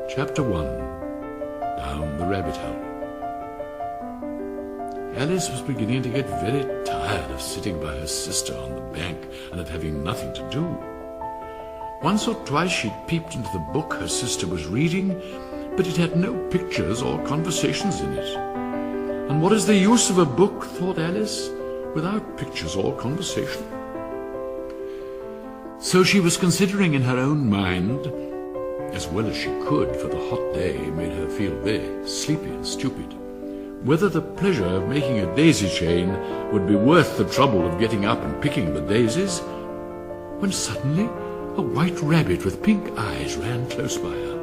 Chapter 1. Down the Rabbit Hole. Alice was beginning to get very tired of sitting by her sister on the bank and of having nothing to do. Once or twice she peeped into the book her sister was reading, but it had no pictures or conversations in it. And what is the use of a book, thought Alice, without pictures or conversation? So she was considering in her own mind, as well as she could, for the hot day made her feel very sleepy and stupid, whether the pleasure of making a daisy chain would be worth the trouble of getting up and picking the daisies, when suddenly a white rabbit with pink eyes ran close by her.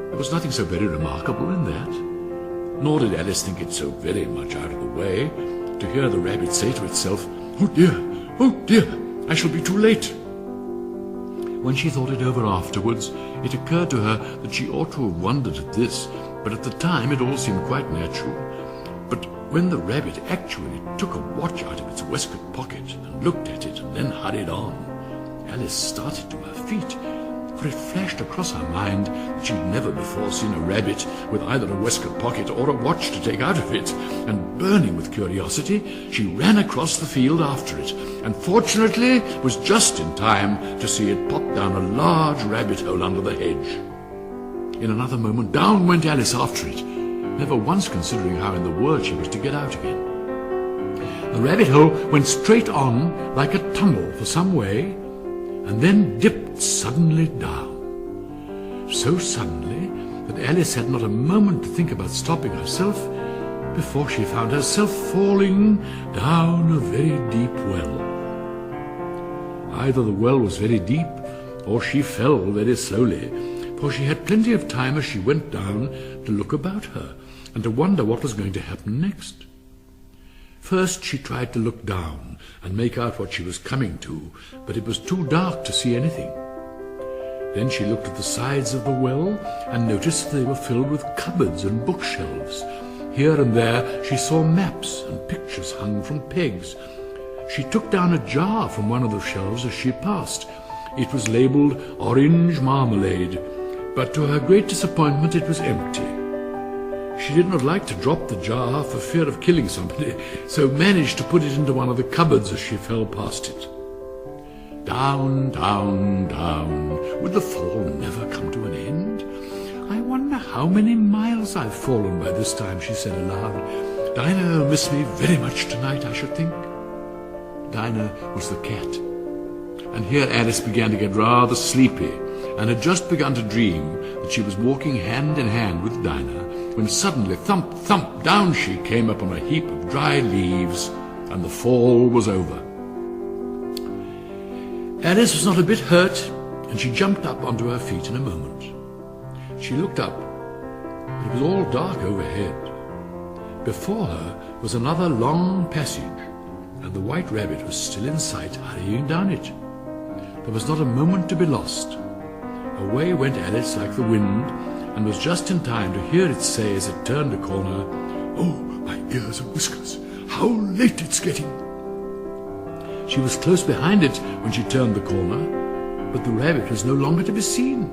There was nothing so very remarkable in that, nor did Alice think it so very much out of the way to hear the rabbit say to itself, oh dear, I shall be too late." When she thought it over afterwards, it occurred to her that she ought to have wondered at this, but at the time it all seemed quite natural. But when the rabbit actually took a watch out of its waistcoat pocket and looked at it and then hurried on, Alice started to her feet, for it flashed across her mind that she'd never before seen a rabbit with either a waistcoat pocket or a watch to take out of it, and burning with curiosity, she ran across the field after it, and fortunately was just in time to see it pop down a large rabbit hole under the hedge. In another moment down went Alice after it, never once considering how in the world she was to get out again. The rabbit hole went straight on like a tunnel for some way, and then dipped suddenly down. So suddenly that Alice had not a moment to think about stopping herself before she found herself falling down a very deep well. Either the well was very deep, or she fell very slowly, for she had plenty of time as she went down to look about her and to wonder what was going to happen next. First she tried to look down and make out what she was coming to, but it was too dark to see anything. Then she looked at the sides of the well and noticed they were filled with cupboards and bookshelves. Here and there she saw maps and pictures hung from pegs. She took down a jar from one of the shelves as she passed. It was labelled orange marmalade, but to her great disappointment it was empty. She did not like to drop the jar for fear of killing somebody, so managed to put it into one of the cupboards as she fell past it. Down, down, down. Would the fall never come to an end? I wonder how many miles I've fallen by this time, she said aloud. Dinah will miss me very much tonight, I should think. Dinah was the cat. And here Alice began to get rather sleepy, and had just begun to dream that she was walking hand in hand with Dinah, when suddenly, thump, thump, down she came upon a heap of dry leaves, and the fall was over. Alice was not a bit hurt, and she jumped up onto her feet in a moment. She looked up, but it was all dark overhead. Before her was another long passage, and the white rabbit was still in sight, hurrying down it. There was not a moment to be lost. Away went Alice like the wind, and was just in time to hear it say as it turned a corner, "Oh, my ears and whiskers, how late it's getting!" She was close behind it when she turned the corner, but the rabbit was no longer to be seen.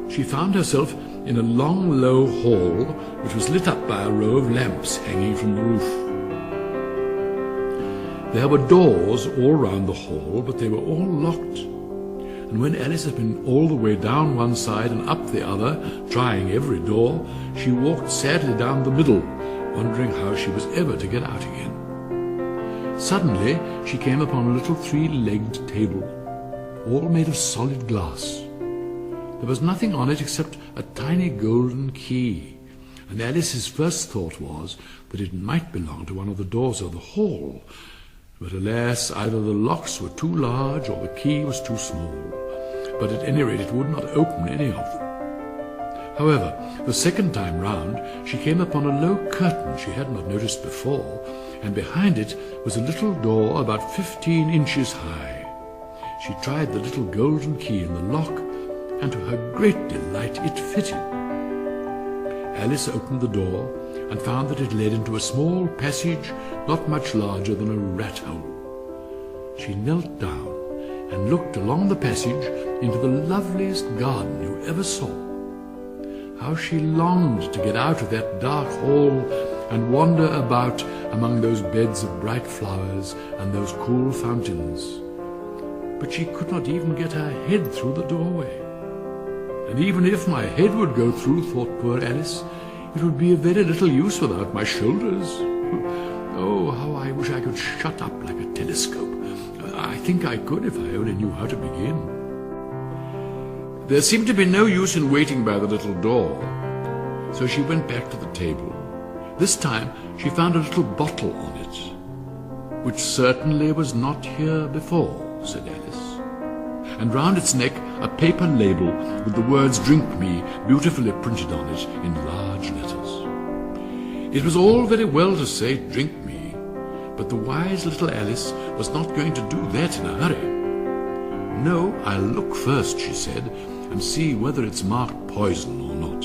She found herself in a long, low hall, which was lit up by a row of lamps hanging from the roof. There were doors all round the hall, but they were all locked. And when Alice had been all the way down one side and up the other, trying every door, she walked sadly down the middle, wondering how she was ever to get out again. Suddenly she came upon a little three-legged table, all made of solid glass. There was nothing on it except a tiny golden key, and Alice's first thought was that it might belong to one of the doors of the hall. But alas, either the locks were too large or the key was too small. But at any rate it would not open any of them. However, the second time round she came upon a low curtain she had not noticed before, and behind it was a little door about 15 inches high. She tried the little golden key in the lock, and to her great delight it fitted. Alice opened the door and found that it led into a small passage not much larger than a rat hole. She knelt down and looked along the passage into the loveliest garden you ever saw. How she longed to get out of that dark hall and wander about among those beds of bright flowers and those cool fountains. But she could not even get her head through the doorway. And even if my head would go through, thought poor Alice, it would be of very little use without my shoulders. Oh, how I wish I could shut up like a telescope. I think I could if I only knew how to begin. There seemed to be no use in waiting by the little door, so she went back to the table. This time she found a little bottle on it, which certainly was not here before, said Alice, and round its neck a paper label with the words "Drink Me" beautifully printed on it in large letters. It was all very well to say "Drink me," but the wise little Alice was not going to do that in a hurry. "No, I'll look first," she said, "and see whether it's marked poison or not."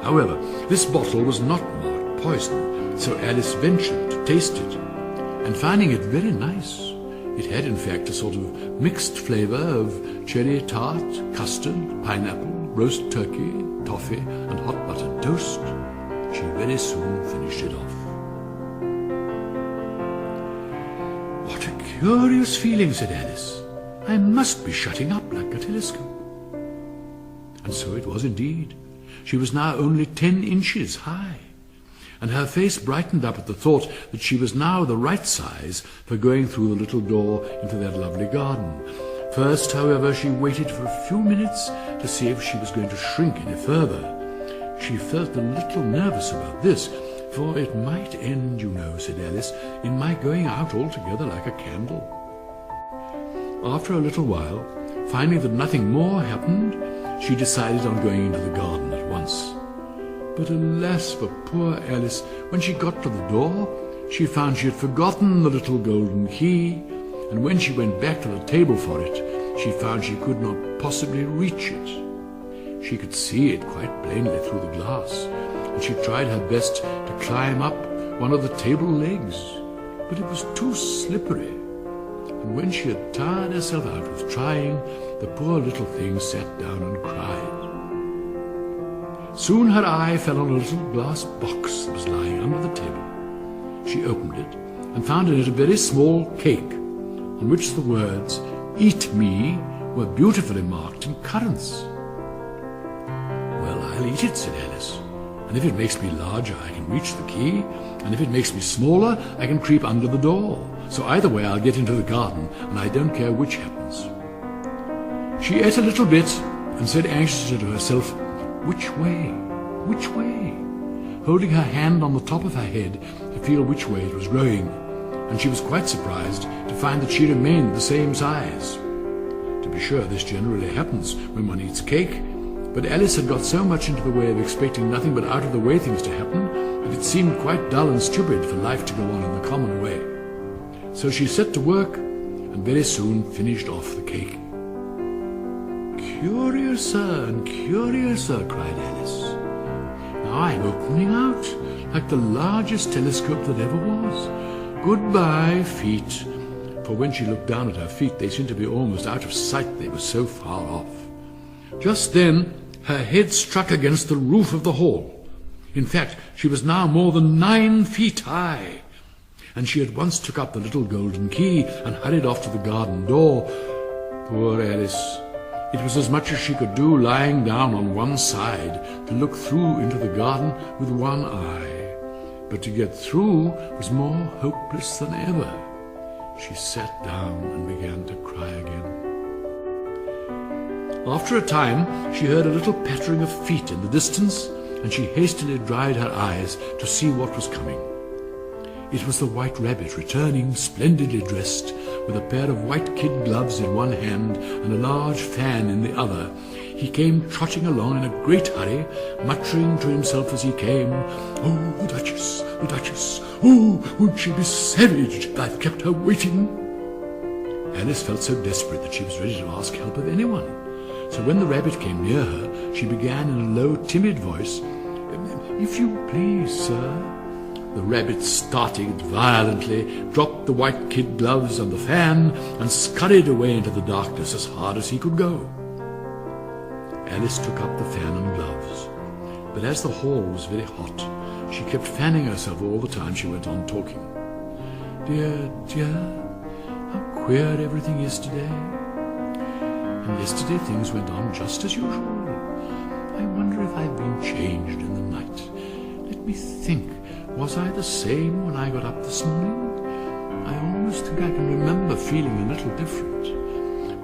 However, this bottle was not marked poison, so Alice ventured to taste it, and finding it very nice, it had in fact a sort of mixed flavour of cherry tart, custard, pineapple, roast turkey, toffee, and hot buttered toast. She very soon finished it off. "What a curious feeling," said Alice. "I must be shutting up like a telescope." And so it was indeed. She was now only 10 inches high, and her face brightened up at the thought that she was now the right size for going through the little door into that lovely garden. First, however, she waited for a few minutes to see if she was going to shrink any further. She felt a little nervous about this, for it might end, you know, said Alice, in my going out altogether like a candle. After a little while, finding that nothing more happened, she decided on going into the garden at once. But alas for poor Alice, when she got to the door, she found she had forgotten the little golden key, and when she went back to the table for it, she found she could not possibly reach it. She could see it quite plainly through the glass, and she tried her best to climb up one of the table legs, but it was too slippery. And when she had tired herself out with trying, the poor little thing sat down and cried. Soon her eye fell on a little glass box that was lying under the table. She opened it and found in it a very small cake, on which the words "Eat me" were beautifully marked in currants. "Well, I'll eat it," said Alice, "and if it makes me larger, I can reach the key, and if it makes me smaller, I can creep under the door. So either way I'll get into the garden, and I don't care which happens." She ate a little bit and said anxiously to herself, "Which way? Which way?" holding her hand on the top of her head to feel which way it was growing, and she was quite surprised to find that she remained the same size. To be sure, this generally happens when one eats cake, but Alice had got so much into the way of expecting nothing but out-of-the-way things to happen that it seemed quite dull and stupid for life to go on in the common way. So she set to work and very soon finished off the cake. "Curiouser and curiouser," cried Alice. "Now I'm opening out like the largest telescope that ever was. Goodbye, feet." For when she looked down at her feet, they seemed to be almost out of sight, they were so far off. Just then her head struck against the roof of the hall. In fact, she was now more than 9 feet high, and she at once took up the little golden key and hurried off to the garden door. Poor Alice! It was as much as she could do lying down on one side to look through into the garden with one eye. But to get through was more hopeless than ever. She sat down and began to cry again. After a time, she heard a little pattering of feet in the distance, and she hastily dried her eyes to see what was coming. It was the White Rabbit returning, splendidly dressed, with a pair of white kid gloves in one hand and a large fan in the other. He came trotting along in a great hurry, muttering to himself as he came, "Oh, the Duchess, the Duchess! Oh, won't she be savaged? I've kept her waiting." Alice felt so desperate that she was ready to ask help of anyone. So when the rabbit came near her, she began in a low, timid voice, "If you please, sir, The rabbit started violently, dropped the white kid gloves and the fan, and scurried away into the darkness as hard as he could go. Alice took up the fan and gloves, but as the hall was very hot, she kept fanning herself all the time she went on talking. "Dear, dear, how queer everything is today. And yesterday things went on just as usual. I wonder if I've been changed in the night. Let me think, was I the same when I got up this morning? I almost think I can remember feeling a little different.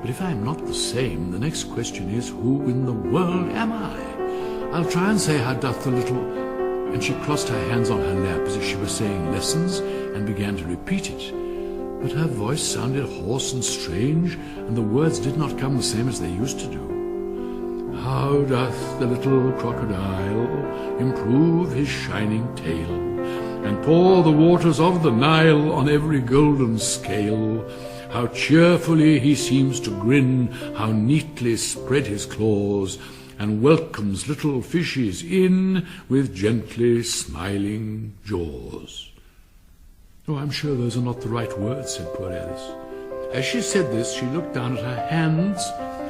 But if I'm not the same, the next question is, who in the world am I? I'll try and say how doth the little..." And she crossed her hands on her lap as if she were saying lessons and began to repeat it. But her voice sounded hoarse and strange, and the words did not come the same as they used to do. "How doth the little crocodile improve his shining tail, and pour the waters of the Nile on every golden scale? How cheerfully he seems to grin, how neatly spread his claws, and welcomes little fishes in with gently smiling jaws." "Oh, I'm sure those are not the right words," said poor Alice. As she said this, she looked down at her hands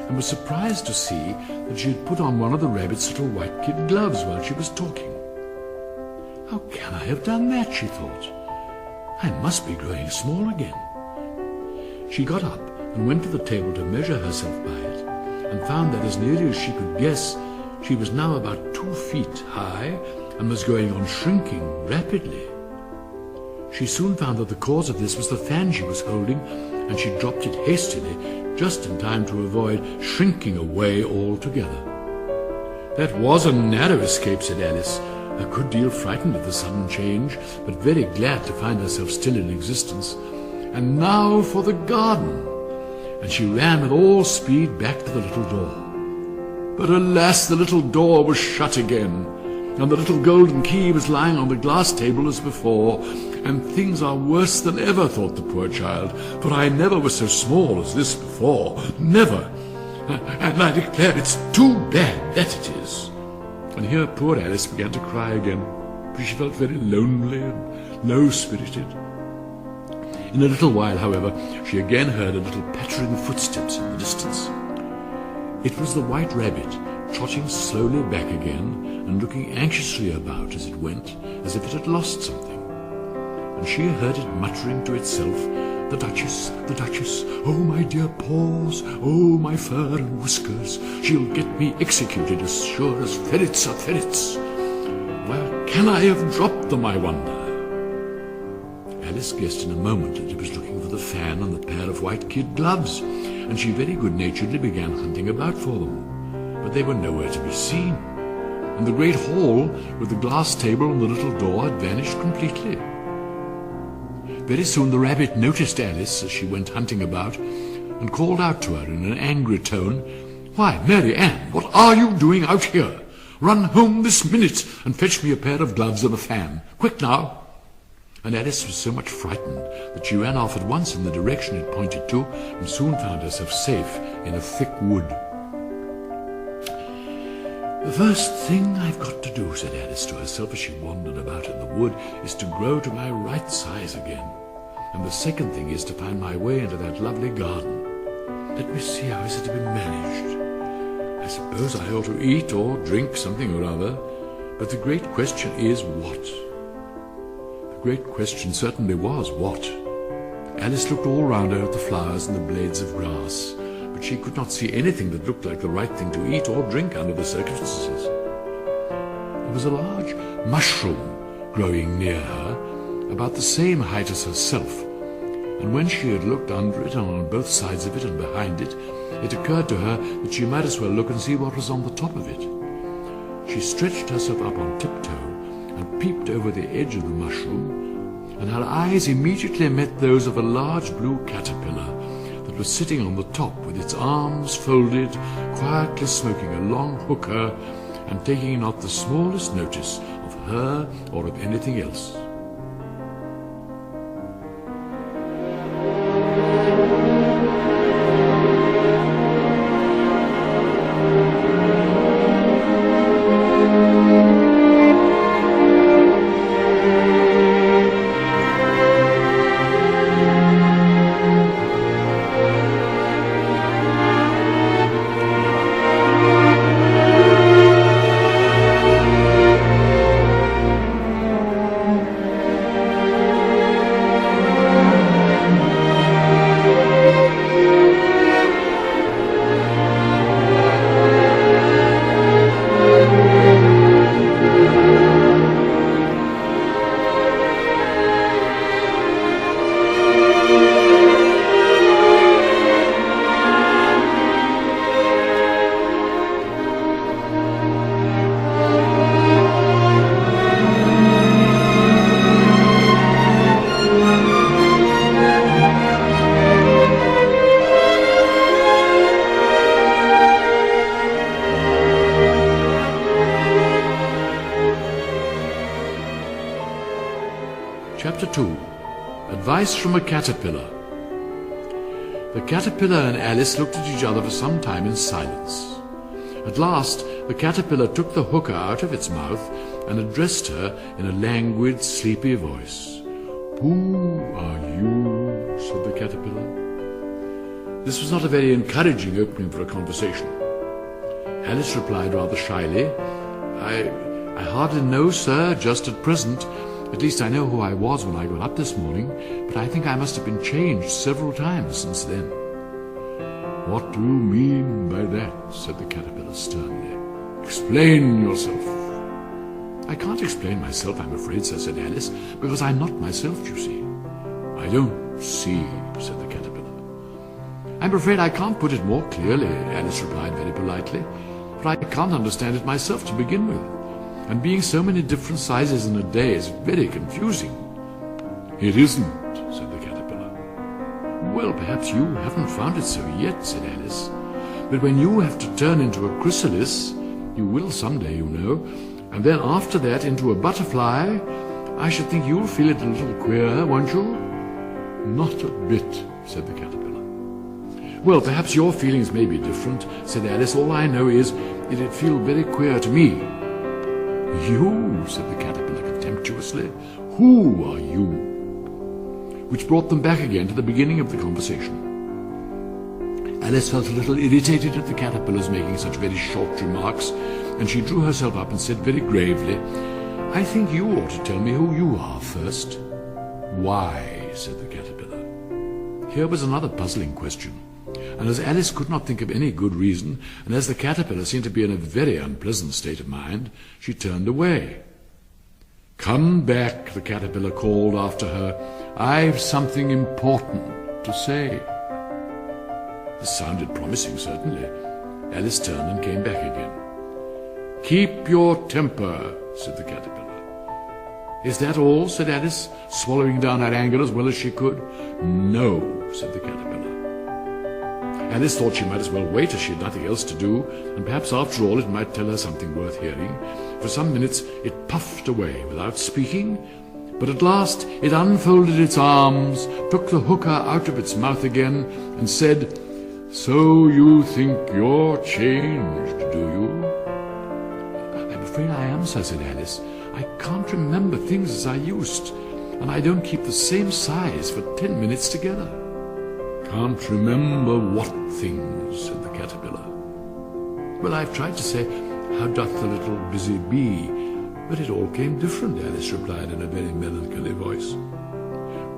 and was surprised to see that she had put on one of the rabbit's little white kid gloves while she was talking. "How can I have done that?" she thought. "I must be growing small again." She got up and went to the table to measure herself by it, and found that as nearly as she could guess, she was now about 2 feet high and was going on shrinking rapidly. She soon found that the cause of this was the fan she was holding, and she dropped it hastily, just in time to avoid shrinking away altogether. "That was a narrow escape," said Alice, a good deal frightened at the sudden change, but very glad to find herself still in existence. "And now for the garden." And she ran with all speed back to the little door. But alas, the little door was shut again, and the little golden key was lying on the glass table as before. "And things are worse than ever," thought the poor child, "for I never was so small as this before, never. And I declare it's too bad, that it is." And here poor Alice began to cry again, for she felt very lonely and low-spirited. In a little while, however, she again heard a little pattering footsteps in the distance. It was the white rabbit, trotting slowly back again and looking anxiously about as it went, as if it had lost something. And she heard it muttering to itself, the Duchess, oh my dear paws, oh my fur and whiskers, she'll get me executed as sure as ferrets are ferrets. Where can I have dropped them, I wonder?" Alice guessed in a moment that it was looking for the fan and the pair of white kid gloves, and she very good-naturedly began hunting about for them. But they were nowhere to be seen, and the great hall with the glass table and the little door had vanished completely. Very soon the rabbit noticed Alice as she went hunting about, and called out to her in an angry tone, "Why, Mary Ann, what are you doing out here? Run home this minute and fetch me a pair of gloves and a fan. Quick now!" And Alice was so much frightened that she ran off at once in the direction it pointed to, and soon found herself safe in a thick wood. "The first thing I've got to do," said Alice to herself as she wandered about in the wood, "is to grow to my right size again. And the second thing is to find my way into that lovely garden. Let me see, how is it to be managed? I suppose I ought to eat or drink something or other, but the great question is what?" The great question certainly was what. Alice looked all round her at the flowers and the blades of grass, but she could not see anything that looked like the right thing to eat or drink under the circumstances. There was a large mushroom growing near her, about the same height as herself, and when she had looked under it and on both sides of it and behind it, it occurred to her that she might as well look and see what was on the top of it. She stretched herself up on tiptoe and peeped over the edge of the mushroom, and her eyes immediately met those of a large blue caterpillar that was sitting on the top with its arms folded, quietly smoking a long hookah and taking not the smallest notice of her or of anything else. 2. Advice from a Caterpillar. The caterpillar and Alice looked at each other for some time in silence. At last, the caterpillar took the hooker out of its mouth and addressed her in a languid, sleepy voice. "Who are you?" said the caterpillar. This was not a very encouraging opening for a conversation. Alice replied rather shyly, I hardly know, sir, just at present. At least I know who I was when I got up this morning, but I think I must have been changed several times since then." "What do you mean by that?" said the caterpillar sternly. "Explain yourself." "I can't explain myself, I'm afraid, sir," said Alice, "because I'm not myself, you see." "I don't see," said the caterpillar. "I'm afraid I can't put it more clearly," Alice replied very politely, "for I can't understand it myself to begin with. And being so many different sizes in a day is very confusing." "It isn't," said the caterpillar. "Well, perhaps you haven't found it so yet," said Alice. "But when you have to turn into a chrysalis, you will someday, you know, and then after that into a butterfly, I should think you'll feel it a little queer, won't you?" "Not a bit," said the caterpillar. "Well, perhaps your feelings may be different," said Alice. "All I know is it'd feel very queer to me." "You," said the caterpillar contemptuously. "Who are you?" Which brought them back again to the beginning of the conversation. Alice felt a little irritated at the caterpillars making such very short remarks, and she drew herself up and said very gravely, "I think you ought to tell me who you are first." "Why?" said the caterpillar. Here was another puzzling question, and as Alice could not think of any good reason, and as the caterpillar seemed to be in a very unpleasant state of mind, she turned away. "Come back," the caterpillar called after her. "I've something important to say." This sounded promising, certainly. Alice turned and came back again. "Keep your temper," said the caterpillar. "Is that all?" said Alice, swallowing down her anger as well as she could. "No," said the caterpillar. Alice thought she might as well wait, as she had nothing else to do, and perhaps after all it might tell her something worth hearing. For some minutes it puffed away without speaking, but at last it unfolded its arms, took the hooker out of its mouth again, and said, "So you think you're changed, do you?" "I'm afraid I am, sir," said Alice. "I can't remember things as I used, and I don't keep the same size for 10 minutes together." "Can't remember what things?" said the caterpillar. "Well, I've tried to say, 'How doth the little busy bee?' but it all came different," Alice replied in a very melancholy voice.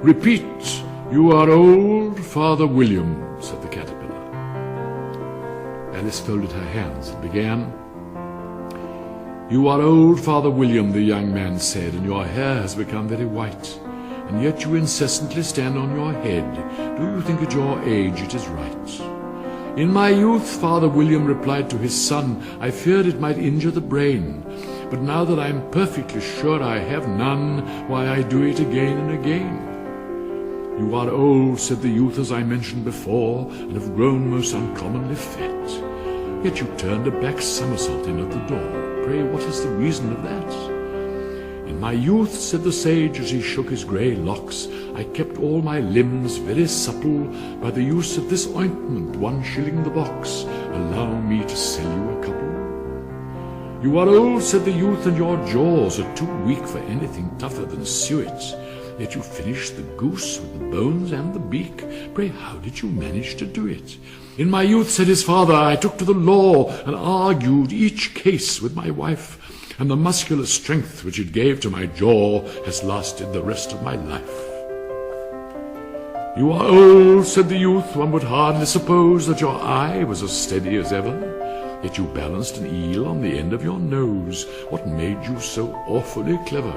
"Repeat, 'You are old, Father William,'" said the caterpillar. Alice folded her hands and began. "You are old, Father William," the young man said, "and your hair has become very white, and yet you incessantly stand on your head. Do you think at your age it is right?" "In my youth," Father William replied to his son, "I feared it might injure the brain, but now that I am perfectly sure I have none, why, I do it again and again." "You are old," said the youth, "as I mentioned before, and have grown most uncommonly fat. Yet you turned a back somersault in at the door. Pray, what is the reason of that?" "In my youth," said the sage, as he shook his grey locks, "I kept all my limbs very supple by the use of this ointment, 1 shilling the box. Allow me to sell you a couple." "You are old," said the youth, "and your jaws are too weak for anything tougher than suet. Yet you finished the goose with the bones and the beak. Pray, how did you manage to do it?" "In my youth," said his father, "I took to the law and argued each case with my wife, and the muscular strength which it gave to my jaw has lasted the rest of my life." "You are old," said the youth. "One would hardly suppose that your eye was as steady as ever. Yet you balanced an eel on the end of your nose. What made you so awfully clever?"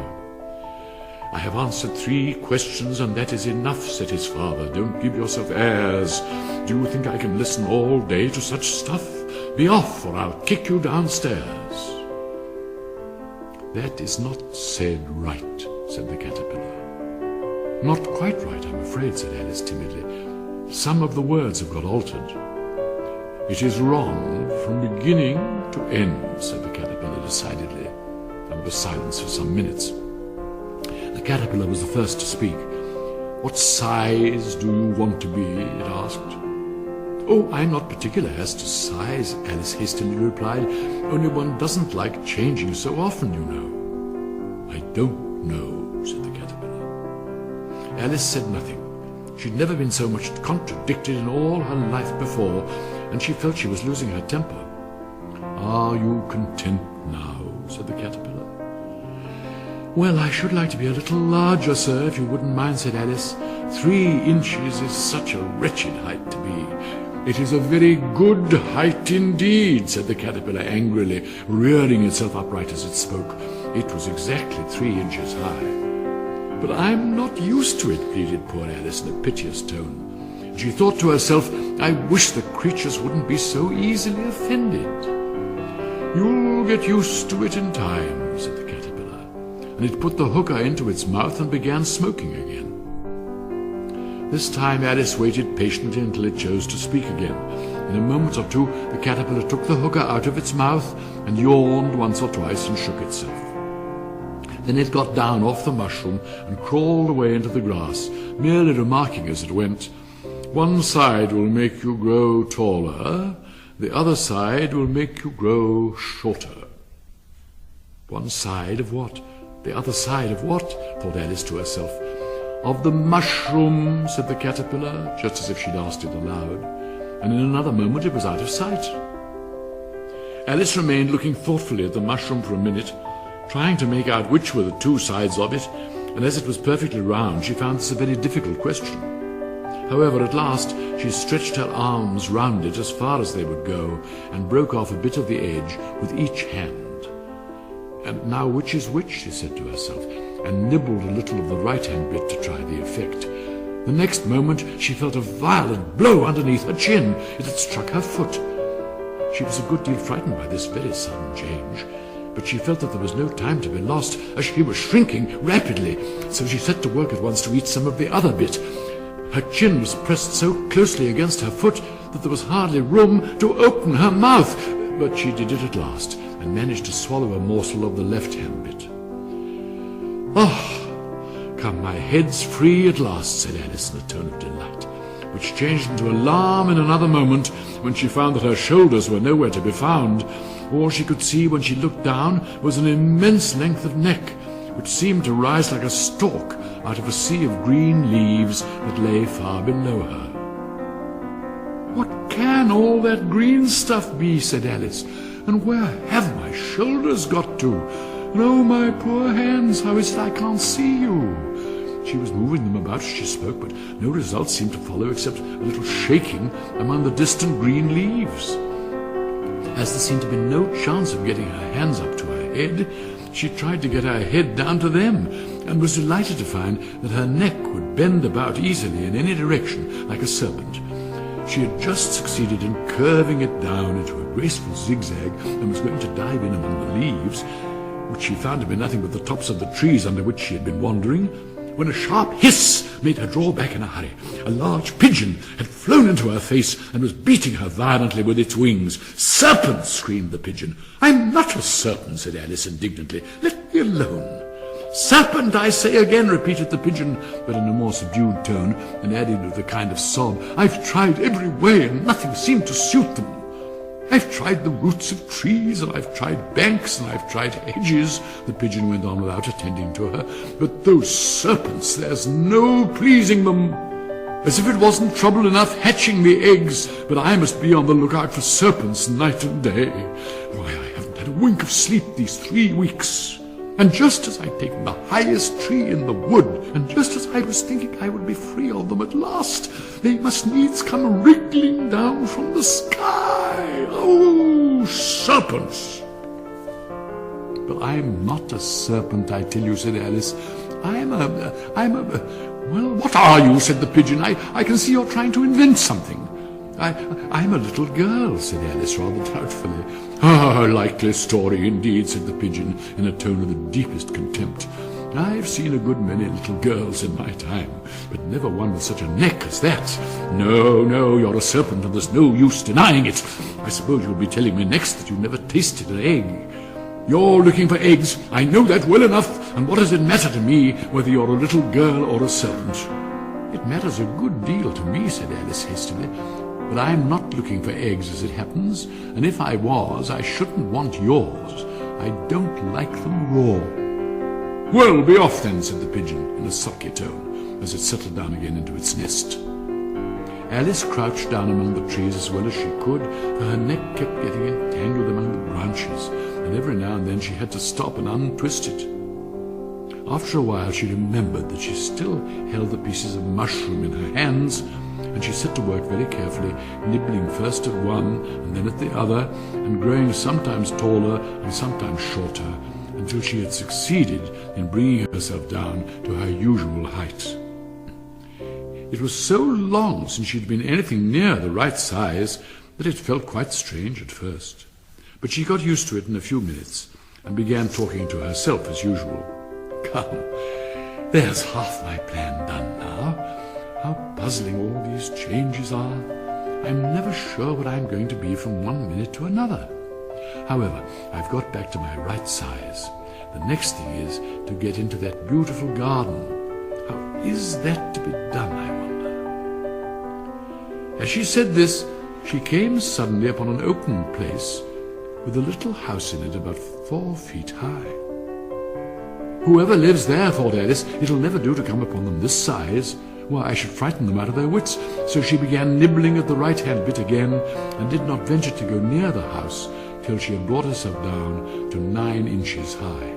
"I have answered 3 questions, and that is enough," said his father. "Don't give yourself airs. Do you think I can listen all day to such stuff? Be off, or I'll kick you downstairs." "That is not said right," said the caterpillar. "Not quite right, I'm afraid," said Alice timidly. "Some of the words have got altered." "It is wrong from beginning to end," said the caterpillar decidedly. There was silence for some minutes. The caterpillar was the first to speak. "What size do you want to be?" it asked. "Oh, I'm not particular as to size," Alice hastily replied. "Only one doesn't like changing so often, you know." "I don't know," said the caterpillar. Alice said nothing. She'd never been so much contradicted in all her life before, and she felt she was losing her temper. "Are you content now?" said the caterpillar. "Well, I should like to be a little larger, sir, if you wouldn't mind," said Alice. 3 inches is such a wretched height to be." "It is a very good height indeed," said the caterpillar angrily, rearing itself upright as it spoke. It was exactly 3 inches high. "But I'm not used to it," pleaded poor Alice in a piteous tone. She thought to herself, "I wish the creatures wouldn't be so easily offended." "You'll get used to it in time," said the caterpillar, and it put the hookah into its mouth and began smoking again. This time Alice waited patiently until it chose to speak again. In a moment or two the caterpillar took the hookah out of its mouth and yawned once or twice and shook itself. Then it got down off the mushroom and crawled away into the grass, merely remarking as it went, "One side will make you grow taller, the other side will make you grow shorter." "One side of what? The other side of what?" thought Alice to herself. "Of the mushroom," said the caterpillar, just as if she'd asked it aloud, and in another moment it was out of sight. Alice remained looking thoughtfully at the mushroom for a minute, trying to make out which were the 2 sides of it, and as it was perfectly round, she found this a very difficult question. However, at last she stretched her arms round it as far as they would go, and broke off a bit of the edge with each hand. "And now which is which?" she said to herself, and nibbled a little of the right-hand bit to try the effect. The next moment she felt a violent blow underneath her chin. It had struck her foot. She was a good deal frightened by this very sudden change, but she felt that there was no time to be lost, as she was shrinking rapidly, so she set to work at once to eat some of the other bit. Her chin was pressed so closely against her foot that there was hardly room to open her mouth, but she did it at last, and managed to swallow a morsel of the left-hand bit. "Oh, come, my head's free at last," said Alice in a tone of delight, which changed into alarm in another moment when she found that her shoulders were nowhere to be found. All she could see when she looked down was an immense length of neck, which seemed to rise like a stalk out of a sea of green leaves that lay far below her. "What can all that green stuff be?" said Alice, "and where have my shoulders got to? And oh, my poor hands, how is it I can't see you?" She was moving them about as she spoke, but no result seemed to follow except a little shaking among the distant green leaves. As there seemed to be no chance of getting her hands up to her head, she tried to get her head down to them, and was delighted to find that her neck would bend about easily in any direction, like a serpent. She had just succeeded in curving it down into a graceful zigzag, and was going to dive in among the leaves, which she found to be nothing but the tops of the trees under which she had been wandering, when a sharp hiss made her draw back in a hurry. A large pigeon had flown into her face and was beating her violently with its wings. "Serpent!" screamed the pigeon. "I'm not a serpent," said Alice indignantly. "Let me alone." "Serpent, I say again," repeated the pigeon, but in a more subdued tone, and adding with a kind of sob, "I've tried every way and nothing seemed to suit them. I've tried the roots of trees, and I've tried banks, and I've tried hedges," the pigeon went on without attending to her, "but those serpents, there's no pleasing them. As if it wasn't trouble enough hatching the eggs, but I must be on the lookout for serpents night and day. Why, I haven't had a wink of sleep these 3 weeks. And just as I'd taken the highest tree in the wood, and just as I was thinking I would be free of them at last, they must needs come wriggling down from the sky. Oh, serpents!" "But I'm not a serpent, I tell you," said Alice. I'm a... "Well, what are you?" said the pigeon. I can see you're trying to invent something." I'm a little girl," said Alice rather doubtfully. "Ah, likely story indeed," said the pigeon in a tone of the deepest contempt. "I've seen a good many little girls in my time, but never one with such a neck as that. No, you're a serpent, and there's no use denying it. I suppose you'll be telling me next that you never tasted an egg." "You're looking for eggs, I know that well enough, And what does it matter to me whether you're a little girl or a servant?" "It matters a good deal to me," said Alice hastily, "but I'm not looking for eggs as it happens, and if I was, I shouldn't want yours. I don't like them raw." "Well, be off then," said the pigeon in a sulky tone, as it settled down again into its nest. Alice crouched down among the trees as well as she could, for her neck kept getting entangled among the branches, and every now and then she had to stop and untwist it. After a while she remembered that she still held the pieces of mushroom in her hands, and she set to work very carefully, nibbling first at one and then at the other, and growing sometimes taller and sometimes shorter, until she had succeeded in bringing herself down to her usual height. It was so long since she'd been anything near the right size that it felt quite strange at first. But she got used to it in a few minutes, and began talking to herself as usual. "Come, there's half my plan done now. How puzzling all these changes are. I'm never sure what I'm going to be from one minute to another. However, I've got back to my right size. The next thing is to get into that beautiful garden. How is that to be done, I wonder?" As she said this, she came suddenly upon an open place with a little house in it about 4 feet high. "Whoever lives there," thought Alice, "it'll never do to come upon them this size. Why, I should frighten them out of their wits." So she began nibbling at the right-hand bit again, and did not venture to go near the house till she had brought herself down to 9 inches high.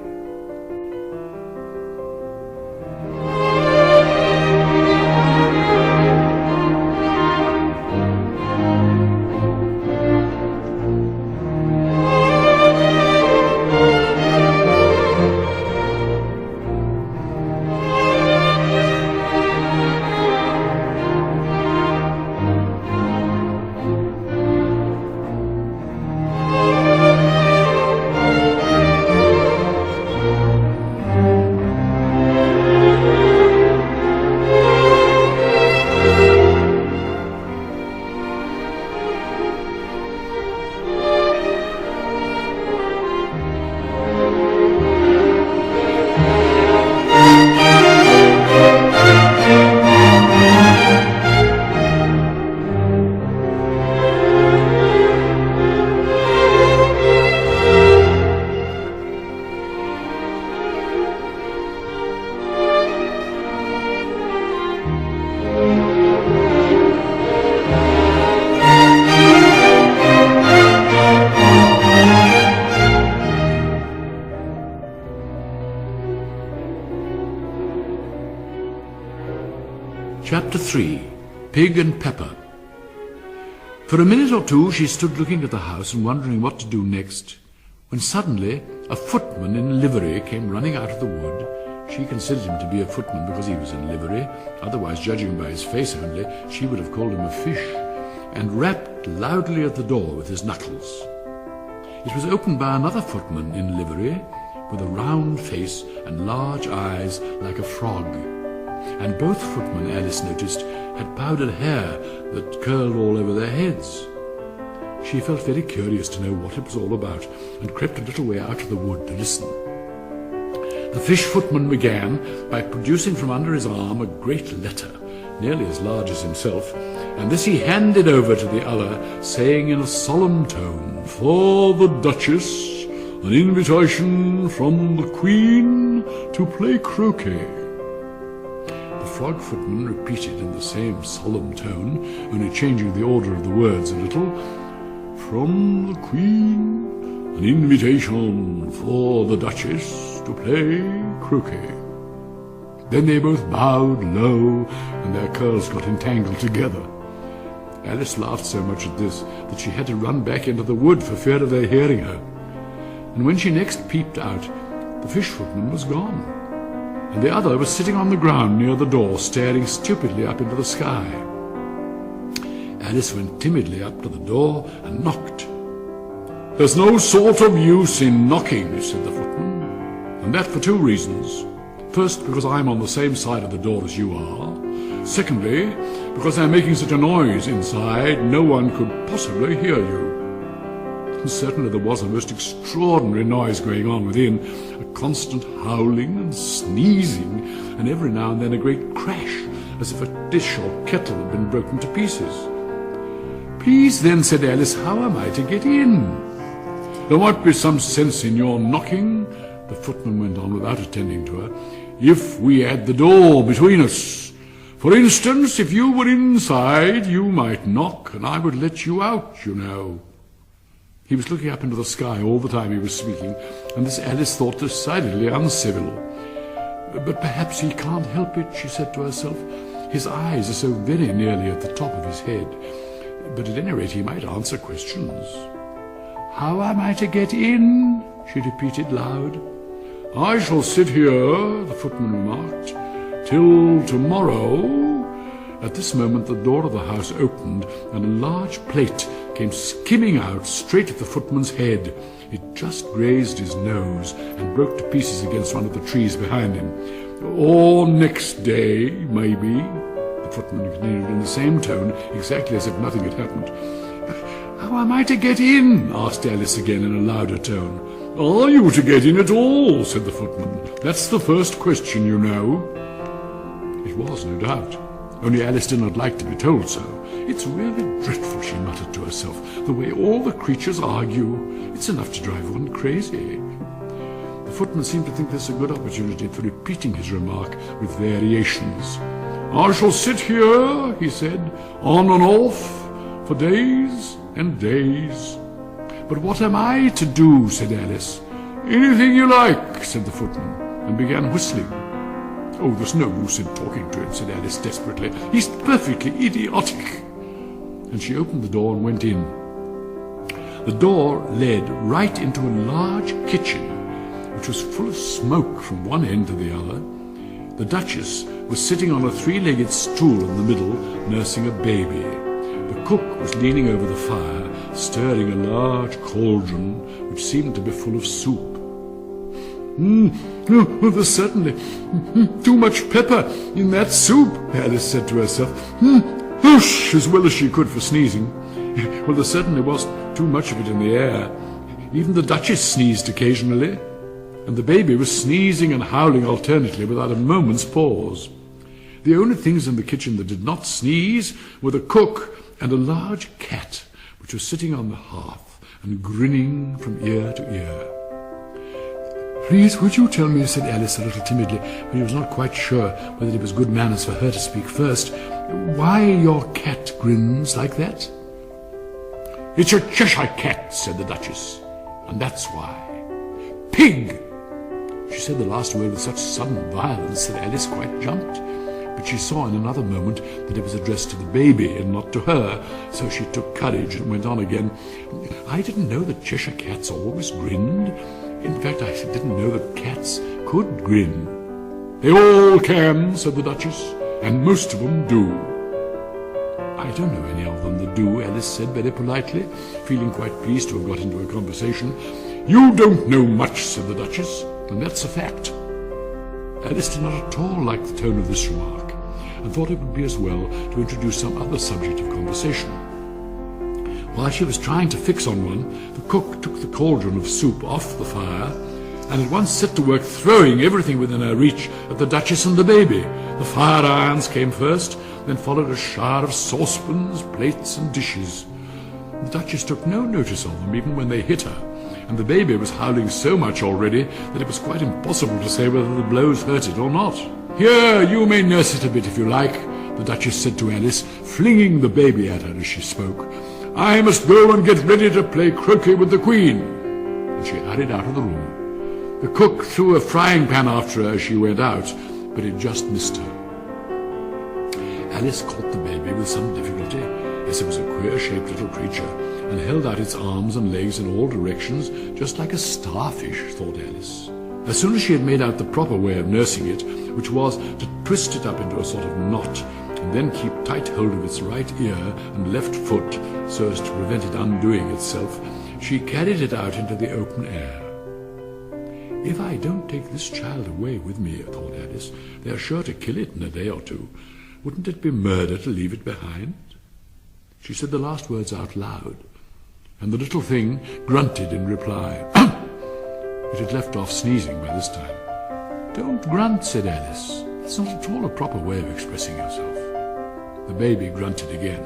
Chapter 3. Pig and Pepper. For a minute or two she stood looking at the house and wondering what to do next, when suddenly a footman in livery came running out of the wood. She considered him to be a footman because he was in livery, otherwise, judging by his face only, she would have called him a fish, and rapped loudly at the door with his knuckles. It was opened by another footman in livery, with a round face and large eyes like a frog, and both footmen, Alice noticed, had powdered hair that curled all over their heads. She felt very curious to know what it was all about, and crept a little way out of the wood to listen. The fish footman began by producing from under his arm a great letter, nearly as large as himself, and this he handed over to the other, saying in a solemn tone, "For the Duchess, an invitation from the Queen to play croquet." The frog footman repeated in the same solemn tone, only changing the order of the words a little, "From the Queen, an invitation for the Duchess to play croquet." Then they both bowed low, and their curls got entangled together. Alice laughed so much at this that she had to run back into the wood for fear of their hearing her. And when she next peeped out, the fish footman was gone, and the other was sitting on the ground near the door, staring stupidly up into the sky. Alice went timidly up to the door and knocked. "There's no sort of use in knocking," said the footman, "and that for 2 reasons. First, because I'm on the same side of the door as you are. Secondly, because I'm making such a noise inside, no one could possibly hear you." Certainly there was a most extraordinary noise going on within, a constant howling and sneezing, and every now and then a great crash, as if a dish or kettle had been broken to pieces. "Please then," said Alice, "how am I to get in?" "There might be some sense in your knocking," the footman went on without attending to her, "if we had the door between us. For instance, if you were inside, you might knock, and I would let you out, you know." He was looking up into the sky all the time he was speaking, and this Alice thought decidedly uncivil. "But perhaps he can't help it," she said to herself. "His eyes are so very nearly at the top of his head. But at any rate he might answer questions." "How am I to get in?" she repeated loud. "I shall sit here," the footman remarked, "till tomorrow." At this moment the door of the house opened, and a large plate came skimming out straight at the footman's head. It just grazed his nose and broke to pieces against one of the trees behind him. "Or next day, maybe," the footman continued in the same tone, exactly as if nothing had happened. "How am I to get in?" asked Alice again in a louder tone. "Are you to get in at all?" said the footman. "That's the first question, you know." It was, no doubt. Only Alice did not like to be told so. "It's really dreadful," she muttered to herself, "the way all the creatures argue. It's enough to drive one crazy." The footman seemed to think this a good opportunity for repeating his remark with variations. "I shall sit here," he said, "on and off, for days and days." "But what am I to do?" said Alice. "Anything you like," said the footman, and began whistling. "Oh, there's no use in talking to him," said Alice desperately. "He's perfectly idiotic." And she opened the door and went in. The door led right into a large kitchen, which was full of smoke from one end to the other. The Duchess was sitting on a three-legged stool in the middle, nursing a baby. The cook was leaning over the fire, stirring a large cauldron, which seemed to be full of soup. There's certainly too much pepper in that soup," Alice said to herself. Whoosh, as well as she could for sneezing. Well, there certainly was too much of it in the air. Even the Duchess sneezed occasionally, and the baby was sneezing and howling alternately without a moment's pause. The only things in the kitchen that did not sneeze were the cook and a large cat, which was sitting on the hearth and grinning from ear to ear. "Please, would you tell me," said Alice a little timidly, for he was not quite sure whether it was good manners for her to speak first, "why your cat grins like that?" "It's a Cheshire cat," said the Duchess, "and that's why." "Pig!" She said the last word with such sudden violence that Alice quite jumped. But she saw in another moment that it was addressed to the baby and not to her, so she took courage and went on again. "I didn't know that Cheshire cats always grinned. In fact, I didn't know that cats could grin." "They all can," said the Duchess, "and most of them do." "I don't know any of them that do," Alice said very politely, feeling quite pleased to have got into a conversation. "You don't know much," said the Duchess, "and that's a fact." Alice did not at all like the tone of this remark, and thought it would be as well to introduce some other subject of conversation. While she was trying to fix on one, the cook took the cauldron of soup off the fire, and at once set to work throwing everything within her reach at the Duchess and the baby. The fire irons came first, then followed a shower of saucepans, plates, and dishes. The Duchess took no notice of them, even when they hit her, and the baby was howling so much already that it was quite impossible to say whether the blows hurt it or not. "Here, you may nurse it a bit if you like," the Duchess said to Alice, flinging the baby at her as she spoke. "I must go and get ready to play croquet with the Queen." And she hurried out of the room. The cook threw a frying pan after her as she went out, but it just missed her. Alice caught the baby with some difficulty, as it was a queer-shaped little creature, and held out its arms and legs in all directions, just like a starfish, thought Alice. As soon as she had made out the proper way of nursing it, which was to twist it up into a sort of knot, and then keep tight hold of its right ear and left foot so as to prevent it undoing itself, she carried it out into the open air. "If I don't take this child away with me," thought Alice, "they are sure to kill it in a day or two. Wouldn't it be murder to leave it behind?" She said the last words out loud, and the little thing grunted in reply. It had left off sneezing by this time. "Don't grunt," said Alice. "It's not at all a proper way of expressing yourself." The baby grunted again,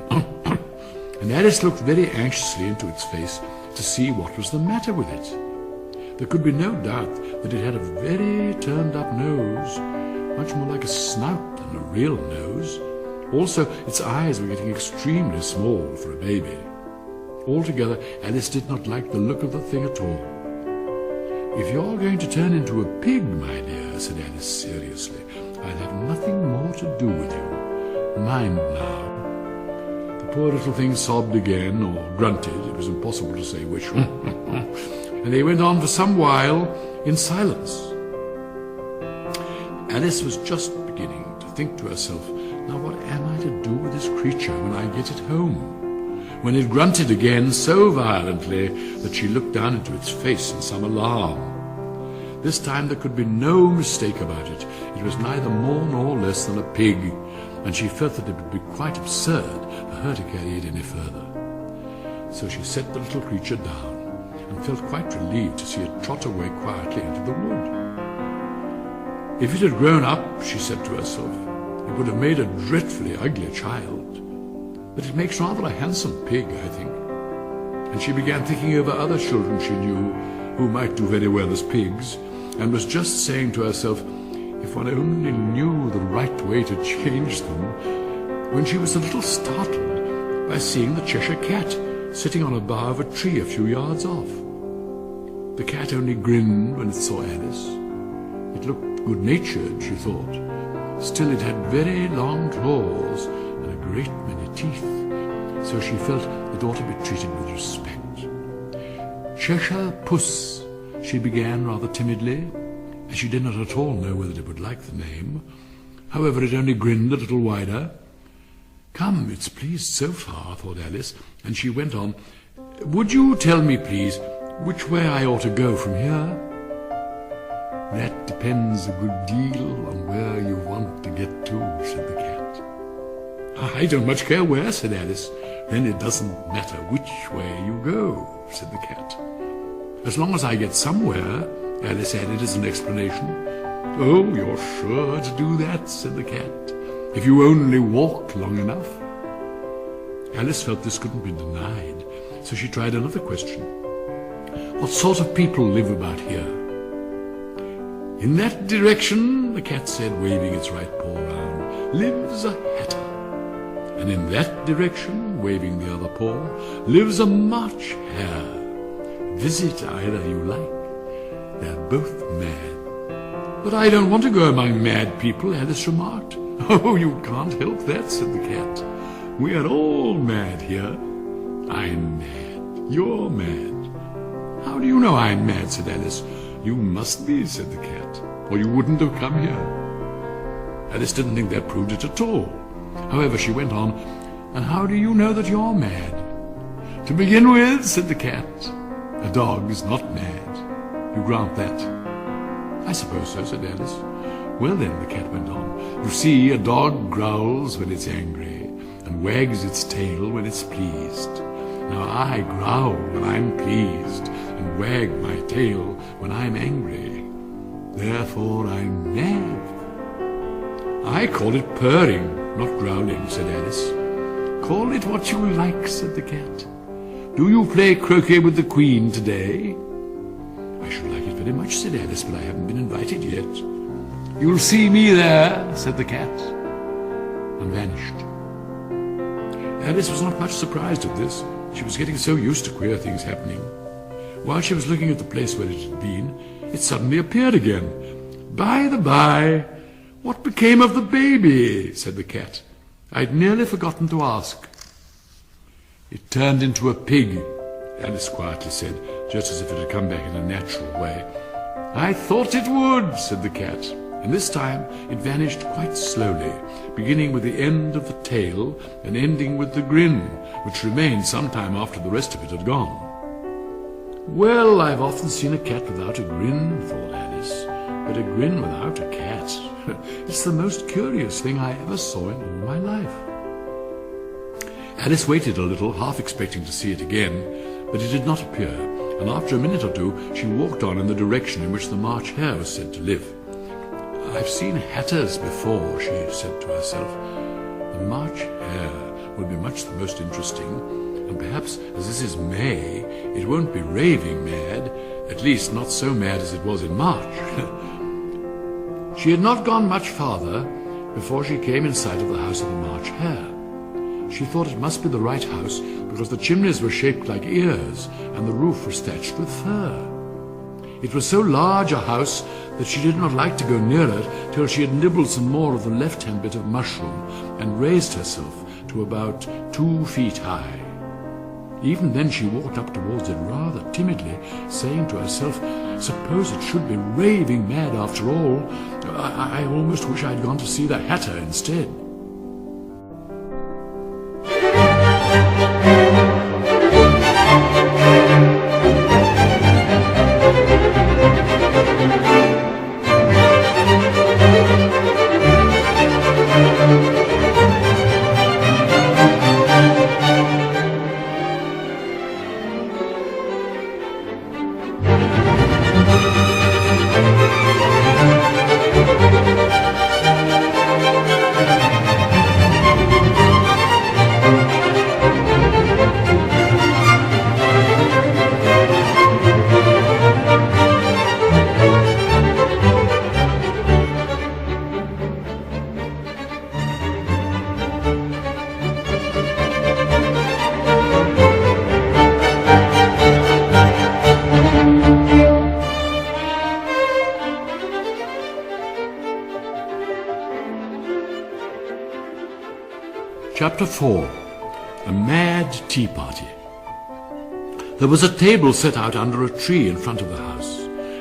and Alice looked very anxiously into its face to see what was the matter with it. There could be no doubt that it had a very turned-up nose, much more like a snout than a real nose. Also, its eyes were getting extremely small for a baby. Altogether, Alice did not like the look of the thing at all. "If you're going to turn into a pig, my dear," said Alice seriously, "I'll have nothing more to do with you. Mind now." The poor little thing sobbed again, or grunted, it was impossible to say which, and they went on for some while in silence. Alice was just beginning to think to herself, "Now what am I to do with this creature when I get it home?" when it grunted again so violently that she looked down into its face in some alarm. This time there could be no mistake about it. It was neither more nor less than a pig, and she felt that it would be quite absurd for her to carry it any further. So she set the little creature down, and felt quite relieved to see it trot away quietly into the wood. If it had grown up, she said to herself, it would have made a dreadfully ugly child. But it makes rather a handsome pig, I think. And she began thinking over other children she knew who might do very well as pigs, and was just saying to herself, if one only knew the right way to change them, when she was a little startled by seeing the Cheshire Cat sitting on a bough of a tree a few yards off. The cat only grinned when it saw Alice. It looked good-natured, she thought. Still, it had very long claws and a great many teeth, so she felt it ought to be treated with respect. Cheshire Puss, she began rather timidly, as she did not at all know whether it would like the name. However, it only grinned a little wider. Come, it's pleased so far, thought Alice, and she went on, would you tell me, please, which way I ought to go from here? That depends a good deal on where you want to get to, said the cat. I don't much care where, said Alice. Then it doesn't matter which way you go, said the cat. As long as I get somewhere, Alice added as an explanation. Oh, you're sure to do that, said the cat, if you only walk long enough. Alice felt this couldn't be denied, so she tried another question. What sort of people live about here? In that direction, the cat said, waving its right paw round, lives a hatter. And in that direction, waving the other paw, lives a March hare. Visit either you like. They're both mad. But I don't want to go among mad people, Alice remarked. Oh, you can't help that, said the cat. We are all mad here. I'm mad. You're mad. How do you know I'm mad, said Alice. You must be, said the cat, or you wouldn't have come here. Alice didn't think that proved it at all. However, she went on, and how do you know that you're mad? To begin with, said the cat, a dog is not mad. You grant that? I suppose so, said Alice. Well then, the cat went on, you see, a dog growls when it's angry, and wags its tail when it's pleased. Now I growl when I'm pleased, and wag my tail when I'm angry. Therefore I'm mad. I call it purring, not growling, said Alice. Call it what you like, said the cat. Do you play croquet with the Queen today? I should like it very much, said Alice, but I haven't been invited yet. You'll see me there, said the cat, and vanished. Alice was not much surprised at this. She was getting so used to queer things happening. While she was looking at the place where it had been, it suddenly appeared again. By the by, what became of the baby? Said the cat. I'd nearly forgotten to ask. It turned into a pig, Alice quietly said, just as if it had come back in a natural way. I thought it would, said the cat, and this time it vanished quite slowly, beginning with the end of the tail and ending with the grin, which remained some time after the rest of it had gone. Well, I've often seen a cat without a grin, thought Alice, but a grin without a cat. It's the most curious thing I ever saw in all my life. Alice waited a little, half expecting to see it again, but it did not appear, and after a minute or two she walked on in the direction in which the March Hare was said to live. "I've seen hatters before," she said to herself. "The March Hare will be much the most interesting, and perhaps, as this is May, it won't be raving mad, at least not so mad as it was in March." She had not gone much farther before she came in sight of the house of the March Hare. She thought it must be the right house, because the chimneys were shaped like ears, and the roof was thatched with fur. It was so large a house that she did not like to go near it till she had nibbled some more of the left-hand bit of mushroom and raised herself to about 2 feet high. Even then she walked up towards it rather timidly, saying to herself, "Suppose it should be raving mad after all. I almost wish I'd gone to see the Hatter instead." Chapter 4. A Mad Tea Party. There was a table set out under a tree in front of the house,